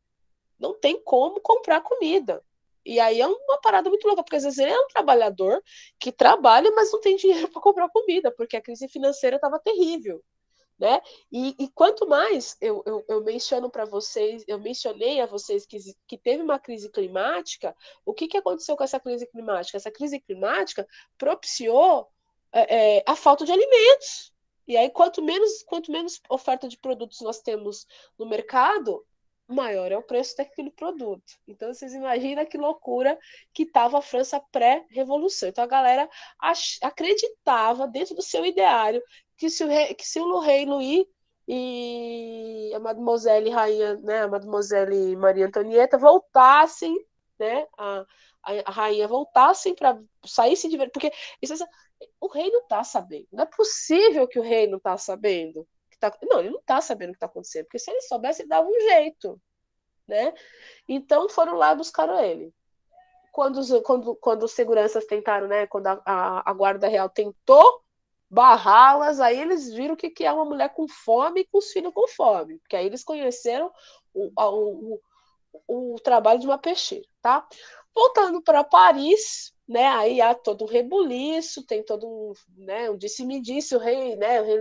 Não tem como comprar comida. E aí é uma parada muito louca, porque às vezes ele é um trabalhador que trabalha, mas não tem dinheiro para comprar comida, porque a crise financeira estava terrível. Né? E quanto mais eu menciono para vocês, eu mencionei a vocês que teve uma crise climática, o que aconteceu com essa crise climática? Essa crise climática propiciou a falta de alimentos. E aí, quanto menos oferta de produtos nós temos no mercado, maior é o preço daquele produto. Então, vocês imaginam que loucura que estava a França pré-revolução. Então, a galera acreditava, dentro do seu ideário, que se o rei Louis e a Mademoiselle Rainha, né, a Mademoiselle Maria Antonieta voltassem, né, a rainha voltassem para saíssem porque o rei não está sabendo. Não é possível que o rei não está sabendo o que está... Não, ele não está sabendo o que está acontecendo, porque se ele soubesse, ele dava um jeito, né? Então foram lá e buscaram ele. Quando os seguranças tentaram, né? Quando a guarda real tentou barrá-las, aí eles viram que é uma mulher com fome e com os filhos com fome, porque aí eles conheceram o trabalho de uma peixeira, tá? Voltando para Paris, né? Aí há todo um rebuliço, tem todo um disse-me-disse, o rei, né? O rei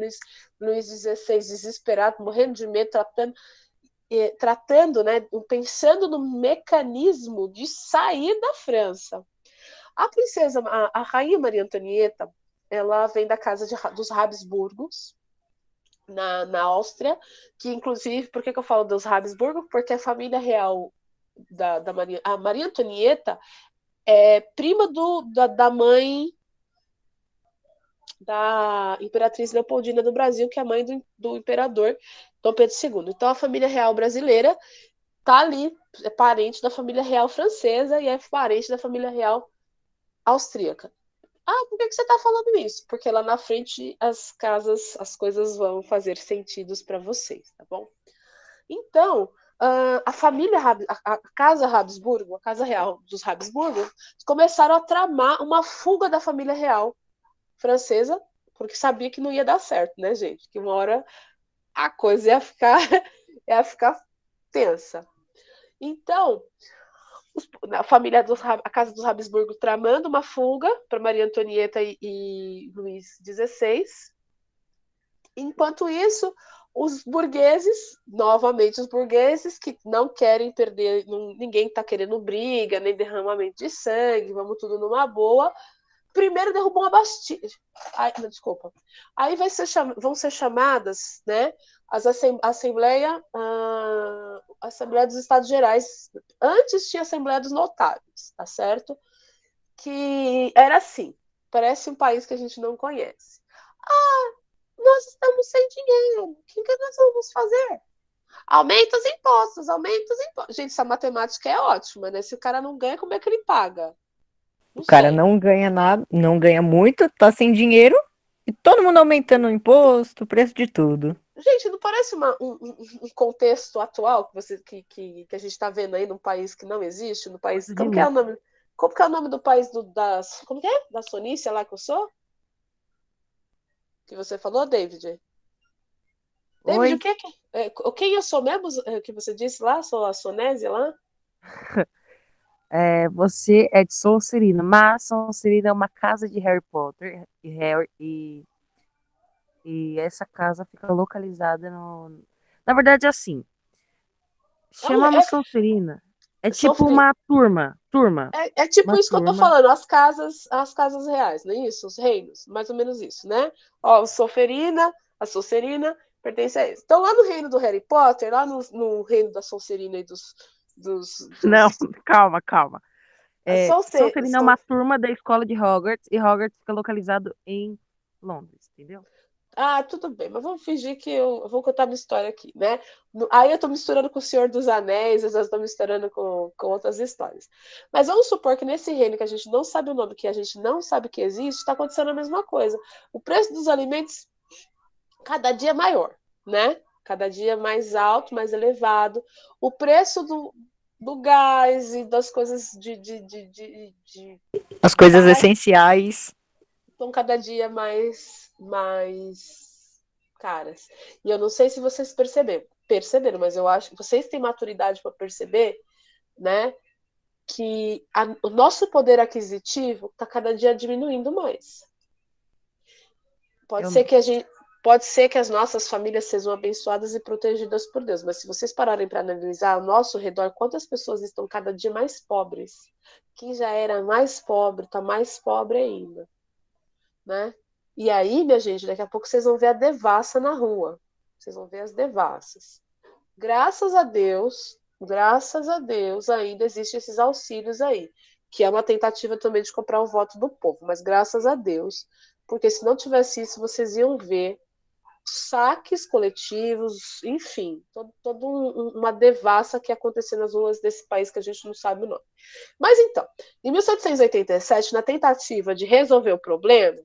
Luís XVI desesperado, morrendo de medo, tratando, né? Pensando no mecanismo de sair da França. A princesa, a rainha Maria Antonieta, ela vem da casa dos Habsburgos, na Áustria, que inclusive, por que eu falo dos Habsburgos? Porque a família real a Maria Antonieta é prima da mãe da Imperatriz Leopoldina do Brasil, que é a mãe do imperador Dom Pedro II. Então a família real brasileira tá ali, é parente da família real francesa e é parente da família real austríaca. Ah, por que você está falando isso? Porque lá na frente as coisas vão fazer sentidos para vocês, tá bom? Então, a família, a casa Habsburgo, a casa real dos Habsburgo, começaram a tramar uma fuga da família real francesa, porque sabia que não ia dar certo, né, gente? Que uma hora a coisa ia ficar tensa. Então, a casa dos Habsburgo tramando uma fuga para Maria Antonieta e Luís XVI. Enquanto isso, os burgueses, novamente os burgueses, que não querem perder, ninguém está querendo briga, nem derramamento de sangue, vamos tudo numa boa. Primeiro derrubou uma Bastilha. Desculpa. Aí vão ser chamadas, né, as Assembleia dos Estados Gerais. Antes tinha Assembleia dos Notáveis, tá certo? Que era assim, parece um país que a gente não conhece. Nós estamos sem dinheiro, o que nós vamos fazer? Aumenta os impostos, aumenta os impostos. Gente, essa matemática é ótima, né? Se o cara não ganha, como é que ele paga? O cara não ganha nada, não ganha muito, tá sem dinheiro e todo mundo aumentando o imposto, o preço de tudo. Gente, não parece um contexto atual que a gente está vendo aí num país que não existe, no país. Como que é o nome? Como que é o nome do país como que é? Da sonícia lá que eu sou? Que você falou, David? David, Oi? o que é? Quem eu sou mesmo que você disse lá? Sou a Sonésia lá? Você é de Sonserina, mas Sonserina é uma casa de Harry Potter e essa casa fica localizada no. Na verdade, assim, chamamos Sonserina. É tipo Sofri. uma turma, É tipo uma isso que eu tô turma. falando, as casas reais, não é isso? Os reinos, mais ou menos isso, né? Ó, a Sonserina pertence a eles. Então, lá no reino do Harry Potter, lá no reino da Sonserina e Não, calma, calma. Sonse- Sonserina é Son- uma turma da escola de Hogwarts e Hogwarts fica localizado em Londres, entendeu? tudo bem, mas vamos fingir que eu vou contar minha história aqui, né? Aí eu tô misturando com o Senhor dos Anéis, às vezes eu tô misturando com outras histórias. Mas vamos supor que nesse reino que a gente não sabe o nome, que a gente não sabe que existe, está acontecendo a mesma coisa. O preço dos alimentos cada dia maior, né? Cada dia mais alto, mais elevado. O preço do gás e das coisas As coisas básicas essenciais. estão cada dia mais caras. E eu não sei se vocês perceberam, mas eu acho que vocês têm maturidade para perceber, né, que o nosso poder aquisitivo está cada dia diminuindo mais. Pode ser Eu, que pode ser que as nossas famílias sejam abençoadas e protegidas por Deus, mas se vocês pararem para analisar ao nosso redor, quantas pessoas estão cada dia mais pobres? Quem já era mais pobre está mais pobre ainda, né? E aí, minha gente, daqui a pouco vocês vão ver a devassa na rua. Vocês vão ver as devassas. Graças a Deus, ainda existem esses auxílios aí, que é uma tentativa também de comprar o voto do povo, mas graças a Deus, porque se não tivesse isso, vocês iam ver saques coletivos, enfim, toda uma devassa que ia acontecer nas ruas desse país que a gente não sabe o nome. Mas então, em 1787, na tentativa de resolver o problema,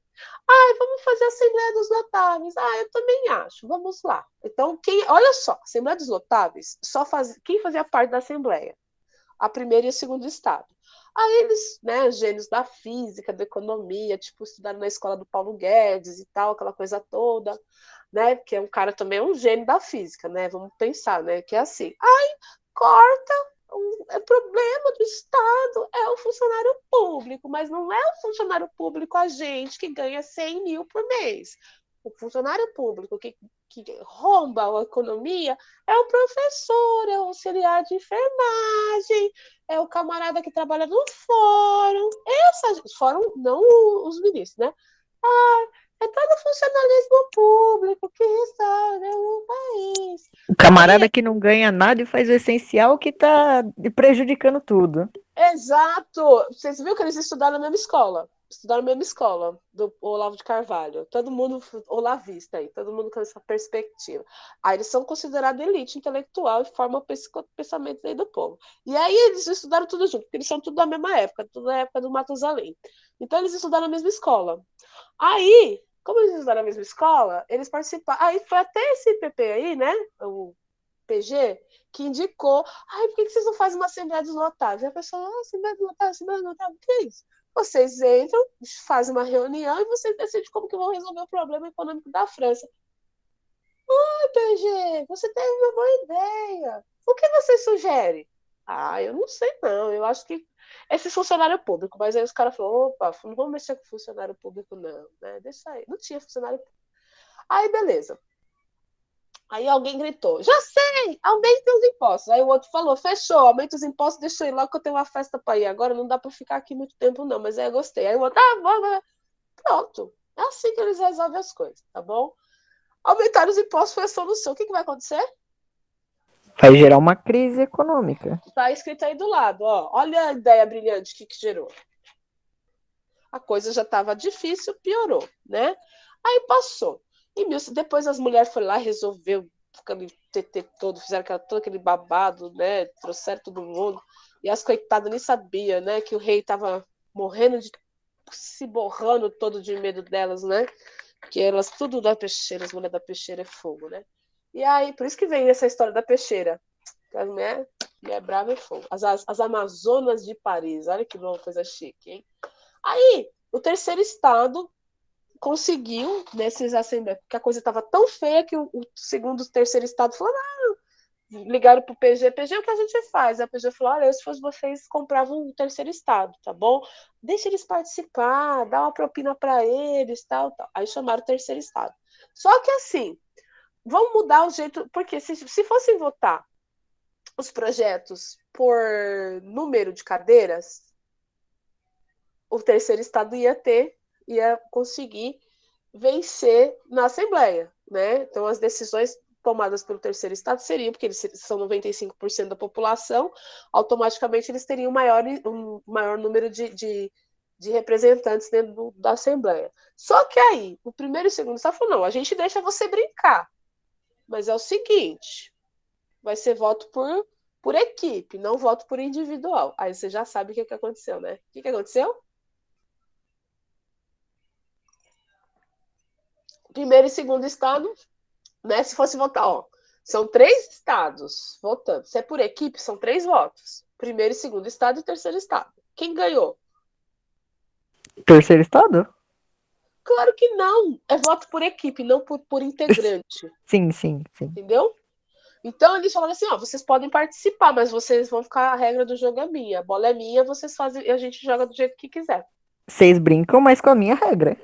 Vamos fazer a Assembleia dos Notáveis. Eu também acho. Vamos lá. Então, olha só, Assembleia dos Notáveis, quem fazia parte da Assembleia? A primeira e o segundo estado. Aí eles, né, gênios da física, da economia, tipo, estudaram na escola do Paulo Guedes e tal, aquela coisa toda, né, que é um cara também, um gênio da física, né, vamos pensar, né, que é assim. Aí corta, o problema do Estado é o funcionário público, mas não é o funcionário público a gente que ganha 100 mil por mês. O funcionário público que romba a economia é o professor, é o auxiliar de enfermagem, é o camarada que trabalha no fórum. Fórum, não os ministros, né? É todo funcionalismo público que restaura o país. O camarada que não ganha nada e faz o essencial que tá prejudicando tudo. Exato! Vocês viram que eles estudaram na mesma escola? Estudaram na mesma escola, do Olavo de Carvalho. Todo mundo olavista aí, todo mundo com essa perspectiva. Aí eles são considerados elite intelectual e formam pensamentos aí do povo. E aí eles estudaram tudo junto, porque eles são tudo da mesma época, tudo da época do Matusalém. Então eles estudaram na mesma escola. Aí, como eles estudaram na mesma escola, eles participaram. Aí foi até esse PP aí, né? O PG, que indicou, por que vocês não fazem uma Assembleia dos Notáveis? E a pessoa, Assembleia dos Notáveis, Assembleia dos Notáveis, o que é isso? Vocês entram, fazem uma reunião e vocês decidem como que vão resolver o problema econômico da França. PG, você teve uma boa ideia. O que você sugere? Eu não sei não, eu acho que esse funcionário público, mas aí os caras falaram, opa, não vamos mexer com funcionário público não, né? Deixa aí, não tinha funcionário público. Aí, beleza. Aí alguém gritou, já sei, aumentem os impostos. Aí o outro falou, fechou, aumenta os impostos, deixa eu ir lá que eu tenho uma festa para ir. Agora não dá para ficar aqui muito tempo não, mas aí eu gostei. Aí o outro, vamos. Pronto. É assim que eles resolvem as coisas, tá bom? Aumentar os impostos foi a solução. O que vai acontecer? Vai gerar uma crise econômica. Tá escrito aí do lado, ó. Olha a ideia brilhante que gerou. A coisa já estava difícil, piorou, né? Aí passou. Depois as mulheres foram lá, resolveu aquele TT todo, fizeram todo aquele babado, né? Trouxeram todo mundo. E as coitadas nem sabiam, né? Que o rei estava morrendo de se borrando todo de medo delas, né? Que elas tudo da peixeira, as mulheres da peixeira é fogo, né? E aí, por isso que vem essa história da peixeira. A mulher brava é fogo. As Amazonas de Paris, olha que coisa chique, hein? Aí, o terceiro estado conseguiu, nesses assembleias, porque a coisa estava tão feia que o segundo, o terceiro estado falou, ligaram pro PG, o que a gente faz? A PG falou, olha, se fosse vocês, compravam um terceiro estado, tá bom? Deixa eles participar, dá uma propina para eles, tal. Aí chamaram o terceiro estado. Só que assim, vamos mudar o jeito, porque se fossem votar os projetos por número de cadeiras, o terceiro estado ia conseguir vencer na Assembleia, né? Então as decisões tomadas pelo terceiro estado seriam, porque eles são 95% da população, automaticamente eles teriam um maior número de representantes dentro da Assembleia. Só que aí, o primeiro e o segundo estado falou, não, a gente deixa você brincar, mas é o seguinte, vai ser voto por equipe, não voto por individual. Aí você já sabe o que aconteceu, né? O que aconteceu? Primeiro e segundo estado, né? Se fosse votar, ó, são 3 estados votando. Se é por equipe, são 3 votos. Primeiro e segundo estado e terceiro estado. Quem ganhou? Terceiro estado? Claro que não. É voto por equipe, não por integrante. Sim, sim, sim. Entendeu? Então eles falaram assim, ó, vocês podem participar, mas vocês vão ficar, a regra do jogo é minha, a bola é minha, vocês fazem, e a gente joga do jeito que quiser. Vocês brincam, mas com a minha regra.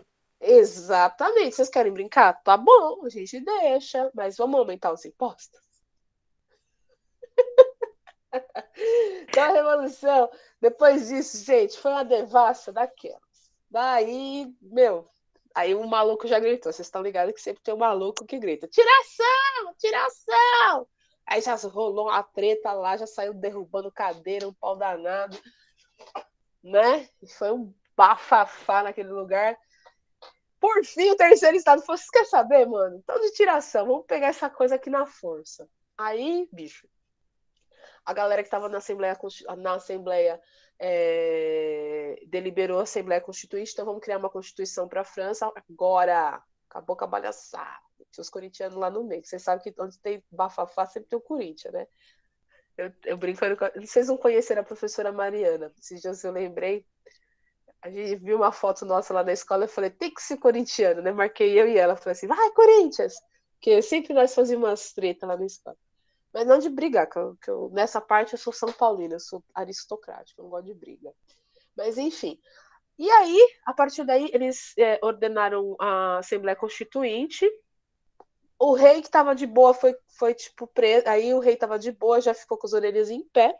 Exatamente. Vocês querem brincar? Tá bom, a gente deixa, mas vamos aumentar os impostos? Então a revolução, depois disso, gente, foi uma devassa daquelas. Daí, aí o maluco já gritou. Vocês estão ligados que sempre tem um maluco que grita: tiração! Tiração! Aí já rolou uma treta lá, já saiu derrubando cadeira, um pau danado, né? E foi um bafafá naquele lugar. Por fim, o terceiro estado falou: vocês querem saber, mano? Então de tiração, vamos pegar essa coisa aqui na força. Aí, bicho, A galera que estava na Assembleia deliberou a Assembleia Constituinte, então vamos criar uma Constituição para a França agora. Acabou com a palhaçada. Tinha os corintianos lá no meio. Vocês sabem que onde tem bafafá sempre tem o Corinthians, né? Eu brincando com... Vocês não conheceram a professora Mariana. Esses dias eu lembrei. A gente viu uma foto nossa lá na escola. Eu falei, tem que ser corintiano, né? Marquei eu e ela. Falei assim, vai, Corinthians! Porque sempre nós fazíamos umas tretas lá na escola. Mas não de brigar, nessa parte eu sou São Paulina, eu sou aristocrática, eu não gosto de briga. Mas enfim. E aí, a partir daí, eles ordenaram a Assembleia Constituinte. O rei que estava de boa foi tipo preso. Aí o rei estava de boa, já ficou com as orelhas em pé.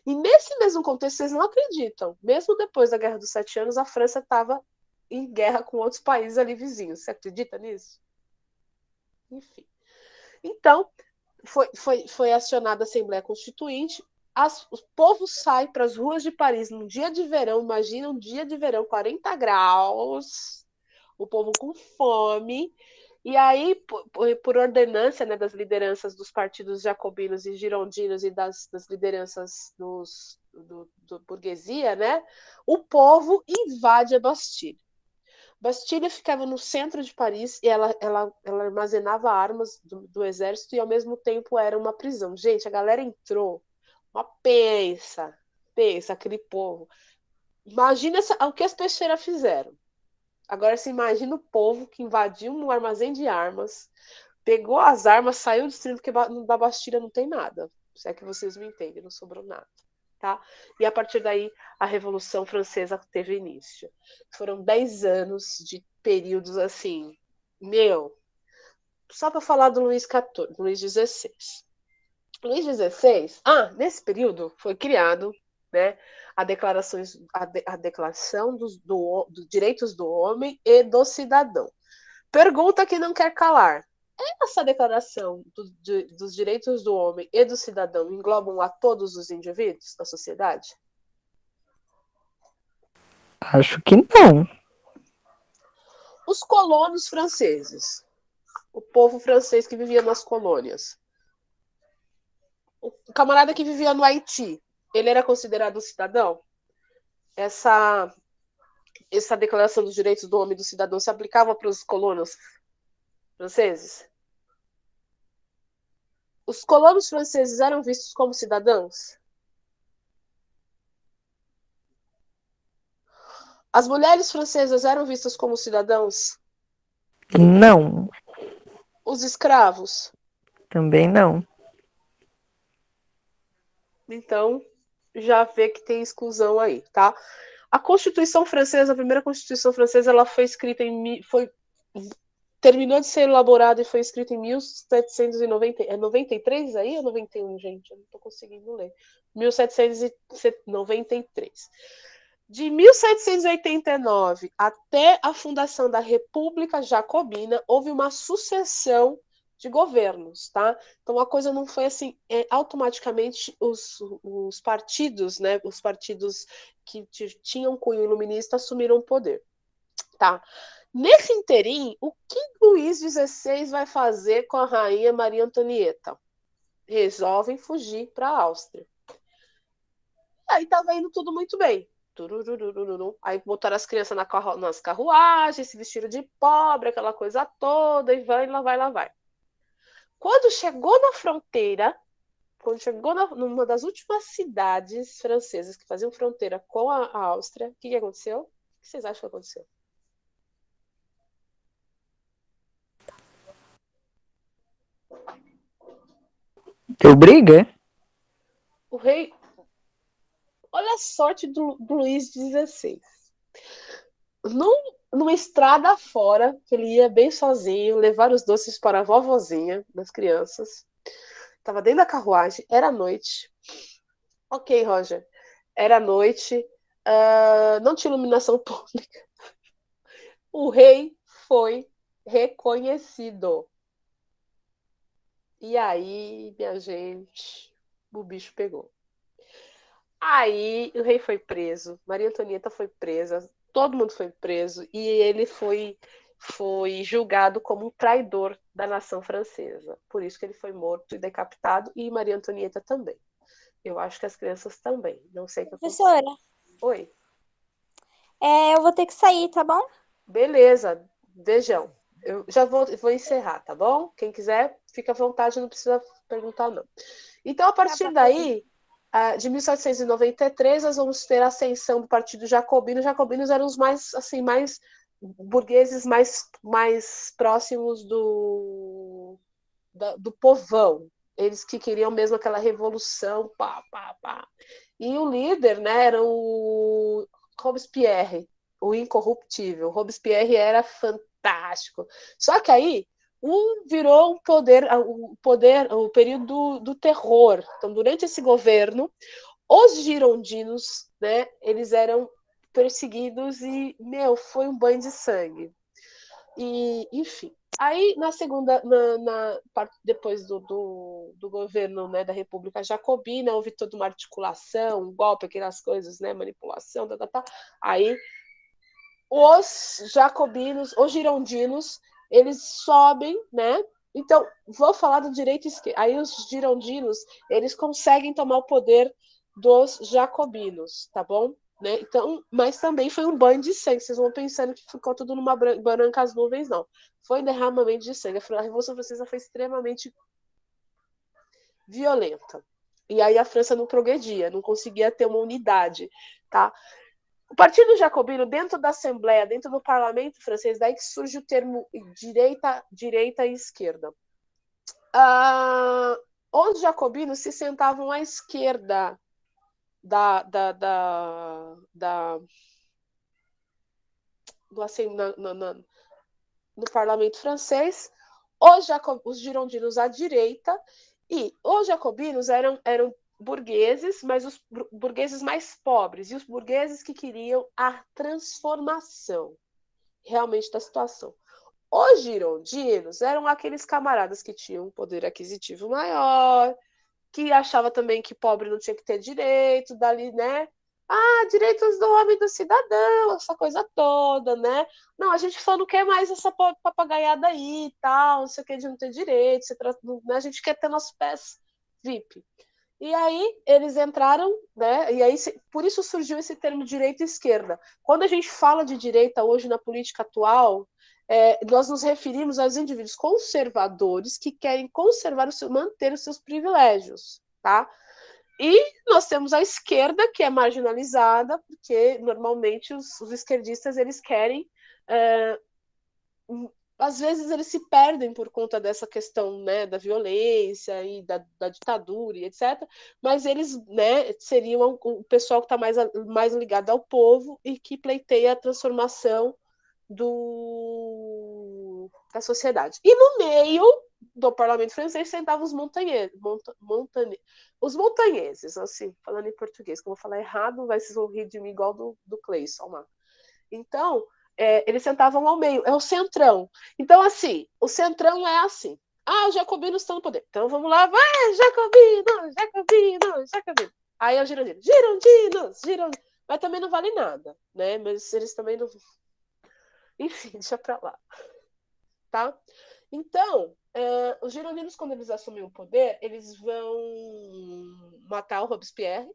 E nesse mesmo contexto, vocês não acreditam. Mesmo depois da Guerra dos 7 Anos, a França estava em guerra com outros países ali vizinhos. Você acredita nisso? Enfim. Então, foi acionada a Assembleia Constituinte, o povo sai para as ruas de Paris num dia de verão, imagina um dia de verão, 40 graus, o povo com fome, e aí, por ordenância, né, das lideranças dos partidos jacobinos e girondinos e das lideranças do burguesia, né, o povo invade a Bastilha. Bastilha ficava no centro de Paris e ela armazenava armas do exército e ao mesmo tempo era uma prisão. Gente, a galera entrou, uma pensa aquele povo. Imagina o que as peixeiras fizeram. Agora se imagina o povo que invadiu um armazém de armas, pegou as armas, saiu destruindo, porque da Bastilha não tem nada. Se é que vocês me entendem, não sobrou nada. Tá? E a partir daí a Revolução Francesa teve início. Foram 10 anos de períodos assim, só para falar do Luís XVI, Luís XVI. Luís XVI, nesse período foi criado, né, a Declaração dos Direitos do Homem e do Cidadão. Pergunta que não quer calar. Essa declaração dos direitos do homem e do cidadão englobam a todos os indivíduos da sociedade? Acho que não. Os colonos franceses, o povo francês que vivia nas colônias, o camarada que vivia no Haiti, ele era considerado um cidadão? Essa declaração dos direitos do homem e do cidadão se aplicava para os colonos franceses? Os colonos franceses eram vistos como cidadãos? As mulheres francesas eram vistas como cidadãos? Não, Os escravos? também não. Então, já vê que tem exclusão aí, tá? A Constituição Francesa, a primeira Constituição Francesa, ela foi escrita terminou de ser elaborada e foi escrita em 1790. É 93 aí ou 91, gente? Eu não tô conseguindo ler. 1793. De 1789 até a fundação da República Jacobina, houve uma sucessão de governos, tá? Então a coisa não foi assim, automaticamente os partidos, né? Os partidos que tinham cunho iluminista assumiram o poder, tá? Nesse interim, o que Luís XVI vai fazer com a rainha Maria Antonieta? Resolvem fugir para a Áustria. Aí estava indo tudo muito bem. Aí botaram as crianças nas carruagens, se vestiram de pobre, aquela coisa toda, e vai, lá vai, lá vai. Quando chegou na fronteira, numa das últimas cidades francesas que faziam fronteira com a Áustria, o que aconteceu? O que vocês acham que aconteceu? Deu briga? O rei. Olha a sorte do Luís XVI. Numa estrada fora, que ele ia bem sozinho, levar os doces para a vovozinha das crianças. Estava dentro da carruagem, era noite. Ok, Roger. Era noite, não tinha iluminação pública. O rei foi reconhecido. E aí, minha gente, o bicho pegou. Aí o rei foi preso, Maria Antonieta foi presa, todo mundo foi preso e ele foi julgado como um traidor da nação francesa. Por isso que ele foi morto e decapitado, e Maria Antonieta também. Eu acho que as crianças também. Não sei o que aconteceu. Professora, Oi. eu vou ter que sair, tá bom? Beleza. Beijão. Eu já vou encerrar, tá bom? Quem quiser, fica à vontade, não precisa perguntar, não. Então, a partir daí, de 1793, nós vamos ter a ascensão do Partido Jacobino. Os jacobinos eram os mais, assim, mais burgueses, mais próximos do povão. Eles que queriam mesmo aquela revolução, pá, pá, pá. E o líder, né, era o Robespierre, o incorruptível. O Robespierre era fantástico. Só que aí virou o período do terror. Então, durante esse governo, os girondinos, né, eles eram perseguidos e, foi um banho de sangue. E, enfim. Aí, na segunda, depois do governo, né, da República Jacobina, houve toda uma articulação, um golpe, aquelas coisas, né, manipulação, Aí, os jacobinos, os girondinos, eles sobem, né? Então, vou falar do direito e esquerda. Aí, os girondinos, eles conseguem tomar o poder dos jacobinos, tá bom? Né? Então, mas também foi um banho de sangue. Vocês vão pensando que ficou tudo numa branca as nuvens, não. Foi um derramamento de sangue. A Revolução Francesa foi extremamente violenta. E aí a França não progredia, não conseguia ter uma unidade, tá? O Partido Jacobino, dentro da Assembleia, dentro do parlamento francês, daí que surge o termo direita e esquerda. Os jacobinos se sentavam à esquerda no parlamento francês, os girondinos à direita, e os jacobinos eram burgueses, mas os burgueses mais pobres, e os burgueses que queriam a transformação realmente da situação. Os girondinos eram aqueles camaradas que tinham um poder aquisitivo maior, que achava também que pobre não tinha que ter direito, dali, né? Direitos do homem e do cidadão, essa coisa toda, né? Não, a gente só não quer mais essa papagaiada aí e tal, não sei o que de não ter direito, a gente quer ter nossos pés VIP. E aí eles entraram, né? E aí por isso surgiu esse termo direita e esquerda. Quando a gente fala de direita hoje na política atual, nós nos referimos aos indivíduos conservadores que querem manter os seus privilégios, tá? E nós temos a esquerda, que é marginalizada, porque normalmente os esquerdistas eles querem às vezes eles se perdem por conta dessa questão, né, da violência e da ditadura e etc. Mas eles, né, seriam o pessoal que está mais ligado ao povo e que pleiteia a transformação da sociedade. E no meio do parlamento francês sentavam os os montanheses, assim, falando em português, que eu vou falar errado, vocês vão rir de mim igual do Cleison lá. Então, eles sentavam ao meio, é o centrão. Então, assim, o centrão é assim. Os jacobinos estão no poder. Então, vamos lá, vai, jacobinos. Aí é o girondinos. Mas também não vale nada, né? Mas eles também não... Enfim, deixa pra lá. Tá? Então, os girondinos, quando eles assumem o poder, eles vão matar o Robespierre,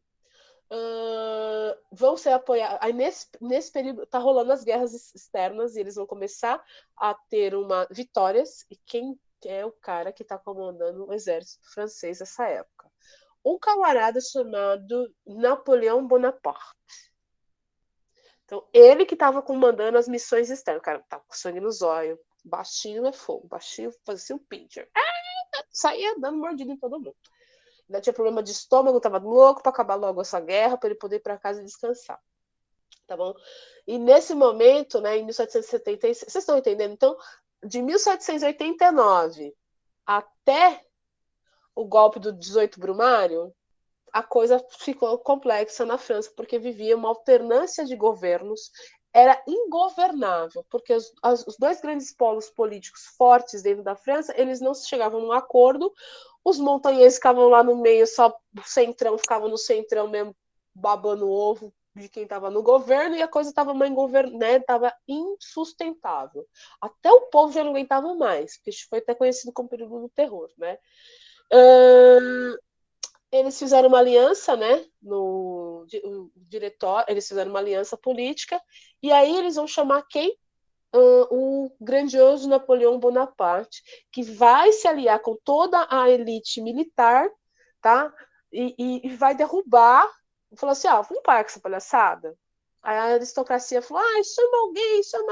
vão ser apoiados. Aí nesse período tá rolando as guerras externas e eles vão começar a ter vitórias. E quem é o cara que está comandando o exército francês nessa época? Um camarada chamado Napoleão Bonaparte. Então, ele que estava comandando as missões externas. O cara tá com sangue nos olhos, baixinho é fogo, baixinho fazia um pincher. Saía dando mordida em todo mundo. Ainda tinha problema de estômago, tava louco para acabar logo essa guerra, para ele poder ir para casa e descansar. Tá bom? E nesse momento, né, em 1776, vocês estão entendendo? Então, de 1789 até o golpe do 18 Brumário, a coisa ficou complexa na França, porque vivia uma alternância de governos, era ingovernável, porque os dois grandes polos políticos fortes dentro da França, eles não chegavam a um acordo, os montanheses ficavam lá no meio, só o centrão ficava no centrão mesmo, babando o ovo de quem estava no governo, e a coisa estava insustentável. Até o povo já não aguentava mais, porque foi até conhecido como período do terror, né? Eles fizeram uma aliança, né, no diretório, eles fizeram uma aliança política, e aí eles vão chamar quem? O grandioso Napoleão Bonaparte, que vai se aliar com toda a elite militar, tá? E vai derrubar, falou assim, vamos parar com essa palhaçada? Aí a aristocracia falou, chama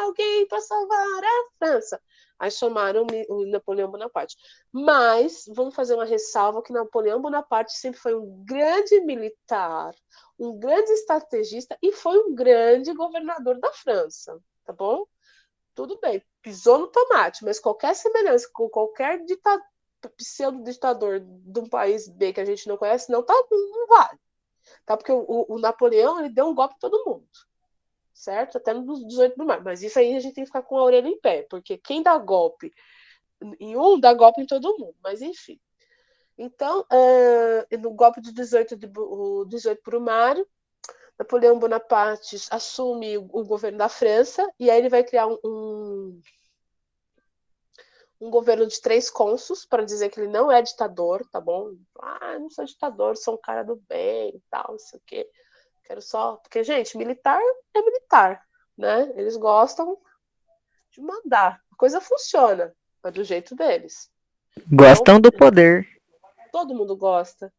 alguém para salvar a França. Aí chamaram o Napoleão Bonaparte. Mas vamos fazer uma ressalva que Napoleão Bonaparte sempre foi um grande militar, um grande estrategista e foi um grande governador da França, tá bom? Tudo bem, pisou no tomate, mas qualquer semelhança com qualquer pseudo-ditador de um país B que a gente não conhece, não vale. Tá? Porque o Napoleão ele deu um golpe em todo mundo, certo? Até nos 18 do mar. Mas isso aí a gente tem que ficar com a orelha em pé, porque quem dá golpe em um, dá golpe em todo mundo. Mas enfim. Então, no golpe de 18 Brumário, Napoleão Bonaparte assume o governo da França e aí ele vai criar um governo de 3 cônsuls para dizer que ele não é ditador, tá bom? Eu não sou ditador, sou um cara do bem e tal, não sei o quê. Quero só. Porque, gente, militar é militar, né? Eles gostam de mandar. A coisa funciona, mas do jeito deles. Gostam do poder. Todo mundo gosta.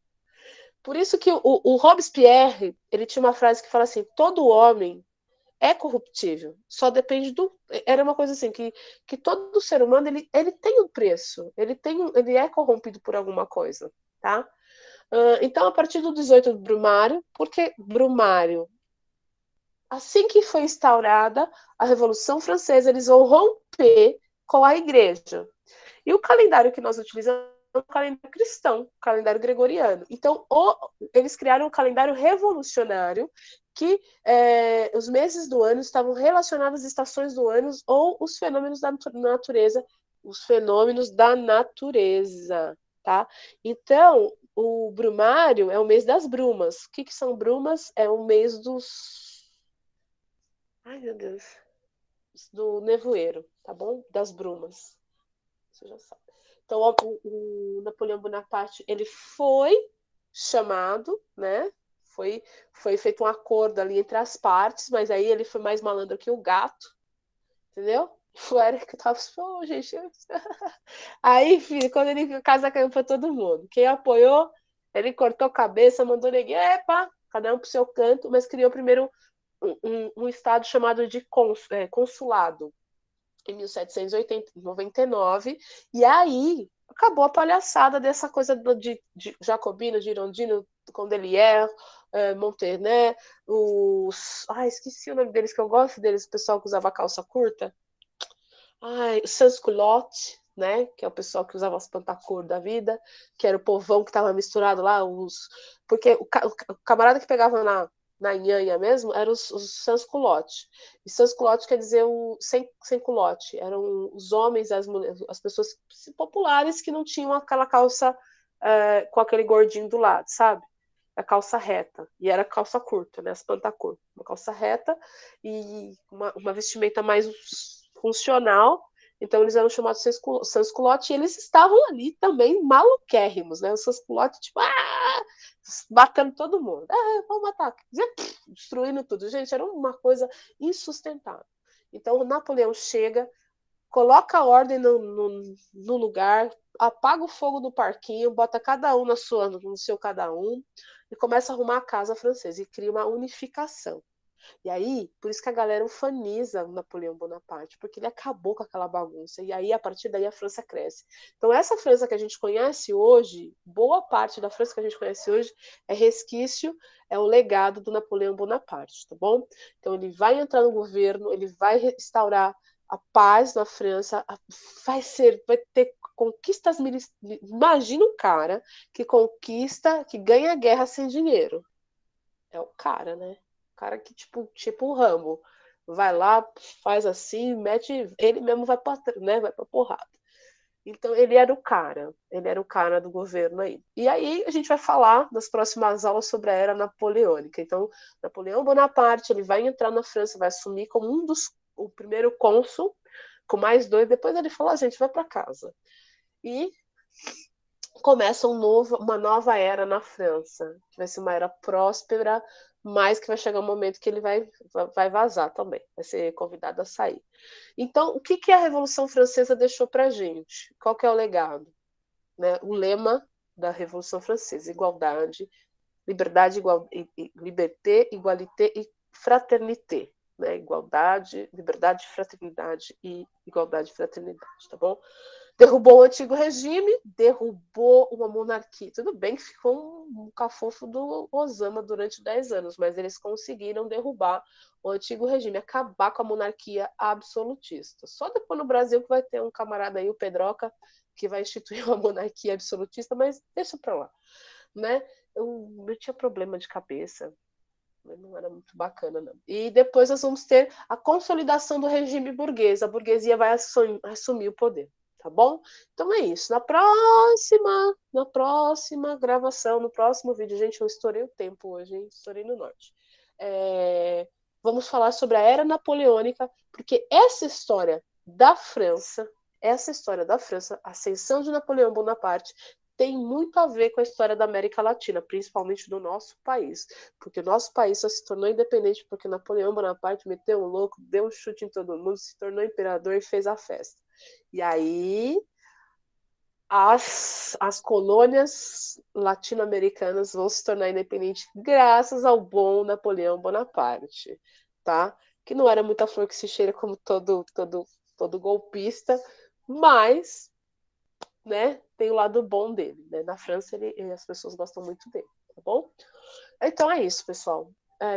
Por isso que o Robespierre, ele tinha uma frase que fala assim: todo homem é corruptível, só depende do. Era uma coisa assim, que todo ser humano ele tem um preço, ele é corrompido por alguma coisa, tá? Então, a partir do 18 de Brumário, porque Brumário, assim que foi instaurada a Revolução Francesa, eles vão romper com a igreja. E o calendário que nós utilizamos é um calendário cristão, um calendário gregoriano. Então, eles criaram um calendário revolucionário que os meses do ano estavam relacionados às estações do ano ou os fenômenos da natureza, tá? Então, o Brumário é o mês das brumas. O que são brumas? É o mês dos... Ai, meu Deus. Do nevoeiro, tá bom? Das brumas. Você já sabe. Então, o Napoleão Bonaparte, ele foi chamado, né? Foi feito um acordo ali entre as partes, mas aí ele foi mais malandro que o gato, entendeu? O Eric tava assim, gente. Aí, filho, quando ele casa caiu pra todo mundo. Quem apoiou, ele cortou a cabeça, mandou ninguém, epa, cada um pro seu canto, mas criou primeiro um estado chamado de consulado, em 1799, e aí acabou a palhaçada dessa coisa de Jacobino, Girondino, Condelier, Montané, esqueci o nome deles, que eu gosto deles, o pessoal que usava calça curta, sans-culotte, né, que é o pessoal que usava as pantacor da vida, que era o povão que estava misturado lá, porque o camarada que pegava na nhanha mesmo, eram os sans-culottes. E sans-culotte quer dizer sem culotte. Eram os homens, as mulheres, as pessoas populares que não tinham aquela calça com aquele gordinho do lado, sabe? A calça reta. E era calça curta, né? As pantacur. Uma calça reta e uma vestimenta mais funcional. Então eles eram chamados sans-culottes e eles estavam ali também maluquérrimos, né? Os sans-culottes, tipo, batendo todo mundo. Vamos matar. Destruindo tudo. Gente, era uma coisa insustentável. Então o Napoleão chega, coloca a ordem no lugar, apaga o fogo no parquinho, bota cada um no seu cada um e começa a arrumar a casa francesa e cria uma unificação. E aí, por isso que a galera ufaniza o Napoleão Bonaparte, porque ele acabou com aquela bagunça. E aí, a partir daí, a França cresce. Então, essa França que a gente conhece hoje, boa parte da França que a gente conhece hoje, é resquício, é o legado do Napoleão Bonaparte, tá bom? Então, ele vai entrar no governo, ele vai restaurar a paz na França, vai ter conquistas militares. Imagina um cara que conquista, que ganha a guerra sem dinheiro. É o cara, né? O cara que, tipo o Rambo, vai lá, faz assim, mete, ele mesmo vai pra, né, vai pra porrada. Então, ele era o cara do governo aí. E aí, a gente vai falar nas próximas aulas sobre a era napoleônica. Então, Napoleão Bonaparte, ele vai entrar na França, vai assumir como o primeiro cônsul, com mais 2, depois ele fala, gente, vai para casa. E começa uma nova era na França, que vai ser uma era próspera, mas que vai chegar um momento que ele vai vazar também, vai ser convidado a sair. Então, o que a Revolução Francesa deixou para a gente? Qual que é o legado? Né? O lema da Revolução Francesa: igualdade, liberdade, liberté, igualité e fraternité. Né? Igualdade, liberdade, fraternidade e igualdade e fraternidade, tá bom? Derrubou o antigo regime, derrubou uma monarquia. Tudo bem que ficou um cafofo do Osama durante 10 anos, mas eles conseguiram derrubar o antigo regime, acabar com a monarquia absolutista. Só depois no Brasil que vai ter um camarada aí, o Pedroca, que vai instituir uma monarquia absolutista, mas deixa pra lá. Né? Eu tinha problema de cabeça, não era muito bacana, não. E depois nós vamos ter a consolidação do regime burguês. A burguesia vai assumir o poder. Tá bom? Então é isso. Na próxima gravação, no próximo vídeo, gente, eu estourei o tempo hoje, hein? Estourei no norte. Vamos falar sobre a Era Napoleônica, porque essa história da França, a ascensão de Napoleão Bonaparte, tem muito a ver com a história da América Latina, principalmente do nosso país, porque o nosso país só se tornou independente porque Napoleão Bonaparte meteu um louco, deu um chute em todo mundo, se tornou imperador e fez a festa. E aí as colônias latino-americanas vão se tornar independentes graças ao bom Napoleão Bonaparte, tá? Que não era muita flor que se cheira como todo golpista, mas, né, tem o lado bom dele, né? Na França as pessoas gostam muito dele, tá bom? Então é isso, pessoal.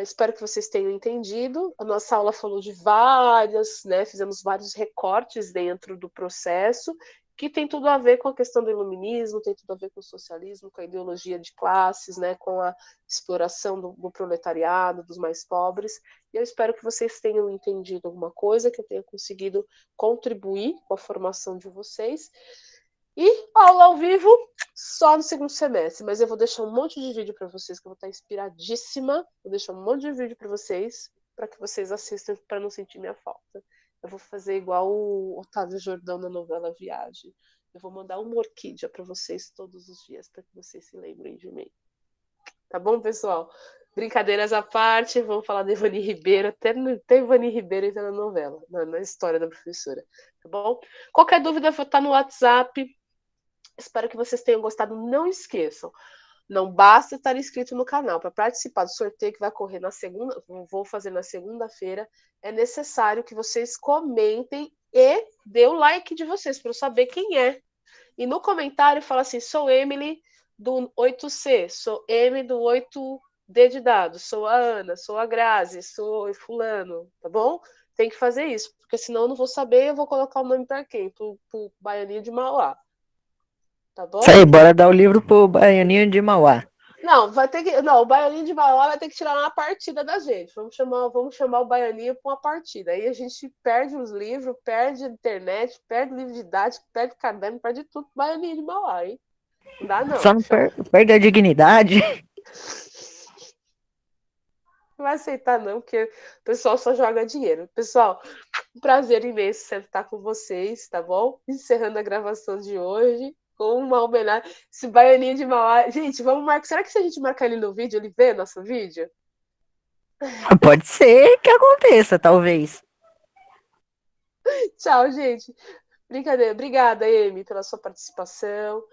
Espero que vocês tenham entendido. A nossa aula falou de várias, né? Fizemos vários recortes dentro do processo, que tem tudo a ver com a questão do iluminismo, tem tudo a ver com o socialismo, com a ideologia de classes, né? Com a exploração do proletariado, dos mais pobres. E eu espero que vocês tenham entendido alguma coisa, que eu tenha conseguido contribuir com a formação de vocês. E aula ao vivo só no segundo semestre, mas eu vou deixar um monte de vídeo para vocês, que eu vou estar inspiradíssima. Vou deixar um monte de vídeo para vocês, para que vocês assistam, para não sentir minha falta. Eu vou fazer igual o Otávio Jordão na novela Viagem. Eu vou mandar uma orquídea para vocês todos os dias, para que vocês se lembrem de mim. Tá bom, pessoal? Brincadeiras à parte, vamos falar de Ivani Ribeiro. Até Ivani Ribeiro entra na novela, na história da professora. Tá bom? Qualquer dúvida, vou estar no WhatsApp. Espero que vocês tenham gostado. Não esqueçam, não basta estar inscrito no canal. Para participar do sorteio que vai correr vou fazer na segunda-feira, é necessário que vocês comentem e dê o like de vocês para eu saber quem é. E no comentário fala assim: sou Emily do 8C, sou M do 8D de dado, sou a Ana, sou a Grazi, sou fulano, tá bom? Tem que fazer isso, porque senão eu não vou saber, eu vou colocar o nome para quem? Pro Baianinho de Mauá. Tá bom? Isso aí, bora dar o livro pro Baianinho de Mauá. Não, o Baianinho de Mauá vai ter que tirar uma partida da gente. Vamos chamar o Baianinho para uma partida. Aí a gente perde os livros, perde a internet, perde livro didático, perde caderno, perde tudo. Baianinho de Mauá, hein? Não dá, não. Só não perde a dignidade. Não vai aceitar, não, porque o pessoal só joga dinheiro. Pessoal, um prazer imenso sempre estar com vocês, tá bom? Encerrando a gravação de hoje com uma homenagem. Esse Baianinho de Mauá. Gente, vamos marcar. Será que se a gente marcar ele no vídeo, ele vê nosso vídeo? Pode ser que aconteça, talvez. Tchau, gente. Brincadeira. Obrigada, Amy, pela sua participação.